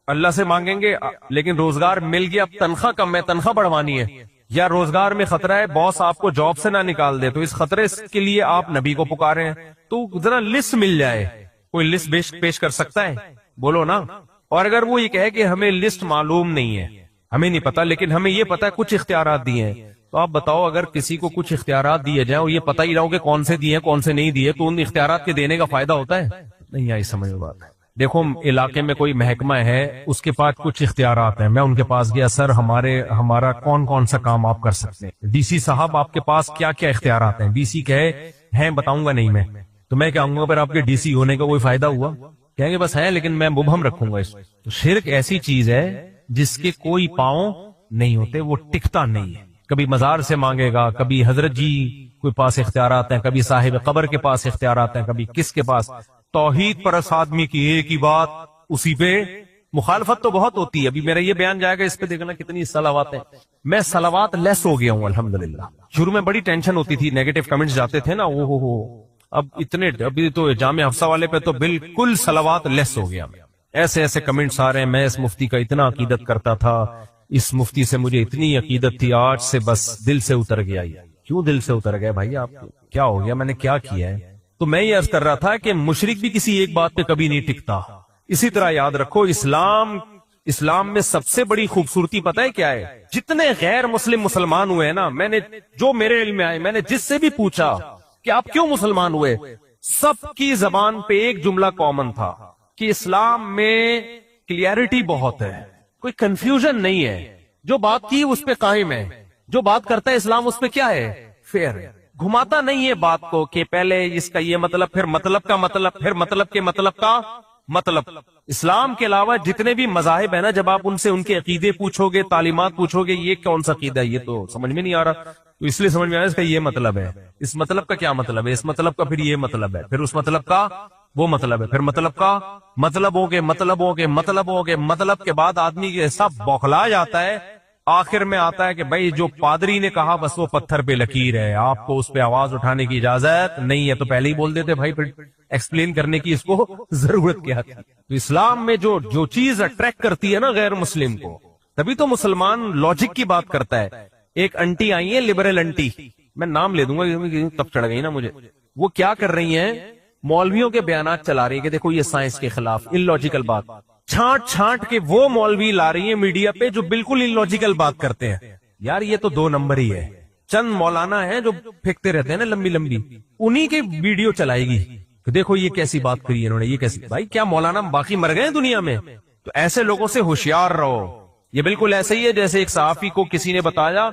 اللہ سے مانگیں گے, لیکن روزگار مل گیا, اب تنخواہ کم ہے, تنخواہ بڑھوانی ہے, یا روزگار میں خطرہ ہے, باس آپ کو جاب سے نہ نکال دے, تو اس خطرے کے لیے آپ نبی کو پکارے ہیں. تو ذرا لسٹ مل جائے, کوئی لسٹ پیش کر سکتا ہے؟ بولو نا. اور اگر وہ یہ کہے کہ ہمیں لسٹ معلوم نہیں ہے, ہمیں نہیں پتا, لیکن ہمیں یہ پتا ہے کچھ اختیارات دیے ہیں, تو آپ بتاؤ اگر کسی کو کچھ اختیارات دیے جائیں اور یہ پتہ ہی نہ ہو کہ کون سے دیے کون سے نہیں دیے, تو ان اختیارات کے دینے کا فائدہ ہوتا ہے؟ نہیں آئی سمجھ میں بات. دیکھو علاقے میں کوئی محکمہ ہے, اس کے پاس کچھ اختیارات ہیں, میں ان کے پاس گیا, سر ہمارا کون سا کام آپ کر سکتے ہیں؟ ڈی سی صاحب آپ کے پاس کیا کیا اختیارات ہیں؟ ڈی سی کہے ہیں بتاؤں گا نہیں میں, تو میں کہوں گا پھر آپ کے ڈی سی ہونے کا کوئی فائدہ ہوا؟ کہیں گے بس ہے لیکن میں مبہم رکھوں گا اس. تو شرک ایسی چیز ہے جس کے کوئی پاؤں نہیں ہوتے, وہ ٹکتا نہیں ہے. کبھی مزار سے مانگے گا, کبھی حضرت جی کوئی پاس اختیارات ہیں, کبھی صاحب قبر کے پاس اختیارات ہیں, کبھی کس کے پاس. توحید پرست آدمی کی ایک ہی بات, اسی پہ مخالفت تو بہت ہوتی ہے. ابھی میرا یہ بیان جائے گا, اس پہ دیکھنا کتنی صلوات ہیں. میں صلوات لیس ہو گیا ہوں الحمدللہ. شروع میں بڑی ٹینشن ہوتی تھی, نیگیٹو کمنٹس جاتے تھے نا, وہ اب ابھی تو جامع حفصہ والے پہ تو بالکل صلوات لیس ہو گیا. ایسے کمنٹس آ رہے ہیں, میں اس مفتی کا اتنا عقیدت کرتا تھا, اس مفتی سے مجھے اتنی عقیدت تھی, آج سے بس دل سے اتر گیا. کیوں دل سے اتر گیا بھائی؟ آپ کیا ہو گیا؟ میں نے کیا کیا ہے؟ تو میں یہ عرض کر رہا تھا کہ مشرک بھی کسی ایک بات پہ کبھی نہیں ٹکتا. اسی طرح یاد رکھو, اسلام میں سب سے بڑی خوبصورتی پتہ ہے کیا ہے؟ جتنے غیر مسلمان ہوئے ہیں نا, میں نے جو میرے علم میں آئے, میں نے جس سے بھی پوچھا کہ آپ کیوں مسلمان ہوئے, سب کی زبان پہ ایک جملہ کامن تھا کہ اسلام میں کلیئرٹی بہت ہے, کوئی کنفیوژن نہیں ہے, جو بات کی اس پہ قائم ہے, جو بات کرتا ہے اسلام اس پہ کیا ہے؟ فیئر ہے. گھماتا نہیں ہے بات کو کہ پہلے اس کا یہ مطلب, پھر مطلب کا مطلب, پھر مطلب کے مطلب کا مطلب. اسلام کے علاوہ جتنے بھی مذاہب ہیں نا, جب آپ ان سے ان کے عقیدے پوچھو گے, تعلیمات پوچھو گے, یہ کون سا عقیدہ ہے, یہ تو سمجھ میں نہیں آ رہا, تو اس لیے سمجھ میں آیا اس کا یہ مطلب ہے, اس مطلب کا کیا مطلب ہے, اس مطلب کا پھر یہ مطلب ہے, پھر اس مطلب کا وہ مطلب ہے, پھر مطلب کا مطلبوں کے مطلب کے بعد آدمی کے سب بوکھلا جاتا ہے. آخر میں آتا ہے کہ بھائی جو پادری نے کہا بس وہ پتھر پہ لکیر ہے, آپ کو اس پہ آواز اٹھانے کی اجازت نہیں ہے, تو پہلے ہی بول دیتے بھائی, پھر ایکسپلین کرنے کی اس کو ضرورت کیا تھی. تو اسلام میں جو چیز اٹریکٹ کرتی ہے نا غیر مسلم کو, تبھی تو مسلمان لاجک کی بات کرتا ہے. ایک انٹی آئی ہے, لبرل انٹی, میں نام لے دوں گا تب چڑھ گئی نا مجھے. وہ کیا کر رہی ہیں, مولویوں کے بیانات چلا رہی ہے کہ دیکھو یہ سائنس کے خلاف, ان لاجیکل بات چھانٹ کے وہ مولوی لا رہی ہیں میڈیا پہ جو بالکل ان لاجیکل بات کرتے ہیں. یار یہ تو 2 نمبر ہی ہے. چند مولانا ہیں جو پھینکتے رہتے ہیں نا لمبی, انہی کے ویڈیو چلائے گی کہ دیکھو یہ کیسی بات کری ہے انہوں نے, یہ کیسی. بھائی کیا مولانا باقی مر گئے دنیا میں؟ تو ایسے لوگوں سے ہوشیار رہو. یہ بالکل ایسے ہی ہے جیسے ایک صحافی کو کسی نے بتایا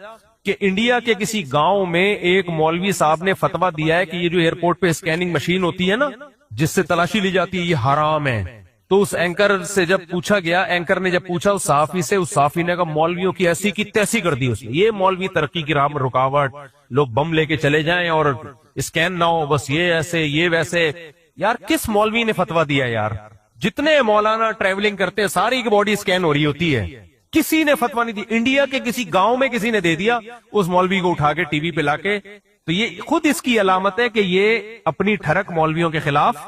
کہ انڈیا کے کسی گاؤں میں ایک مولوی صاحب نے فتویٰ دیا ہے کہ یہ جو ایئرپورٹ پہ اسکیننگ مشین ہوتی ہے نا, جس سے تلاشی لی جاتی ہے, یہ حرام ہے. تو اس اینکر سے جب پوچھا گیا, اینکر نے جب پوچھا اس صحافی سے, اس صحافی نے کہا مولویوں کی ایسی کی تیسی کر دی اس نے, یہ مولوی ترقی کی راہ میں رکاوٹ, لوگ بم لے کے چلے جائیں اور اسکین نہ ہو, بس یہ ایسے یہ ویسے. یار کس مولوی نے فتویٰ دیا یار؟ جتنے مولانا ٹریولنگ کرتے ہیں ساری کی باڈی اسکین ہو رہی ہوتی ہے, کسی نے فتویٰ نہیں دی. انڈیا کے کسی گاؤں میں کسی نے دے دیا, اس مولوی کو اٹھا کے ٹی وی پہ لا کے. تو یہ خود اس کی علامت ہے کہ یہ اپنی ٹھڑک مولویوں کے خلاف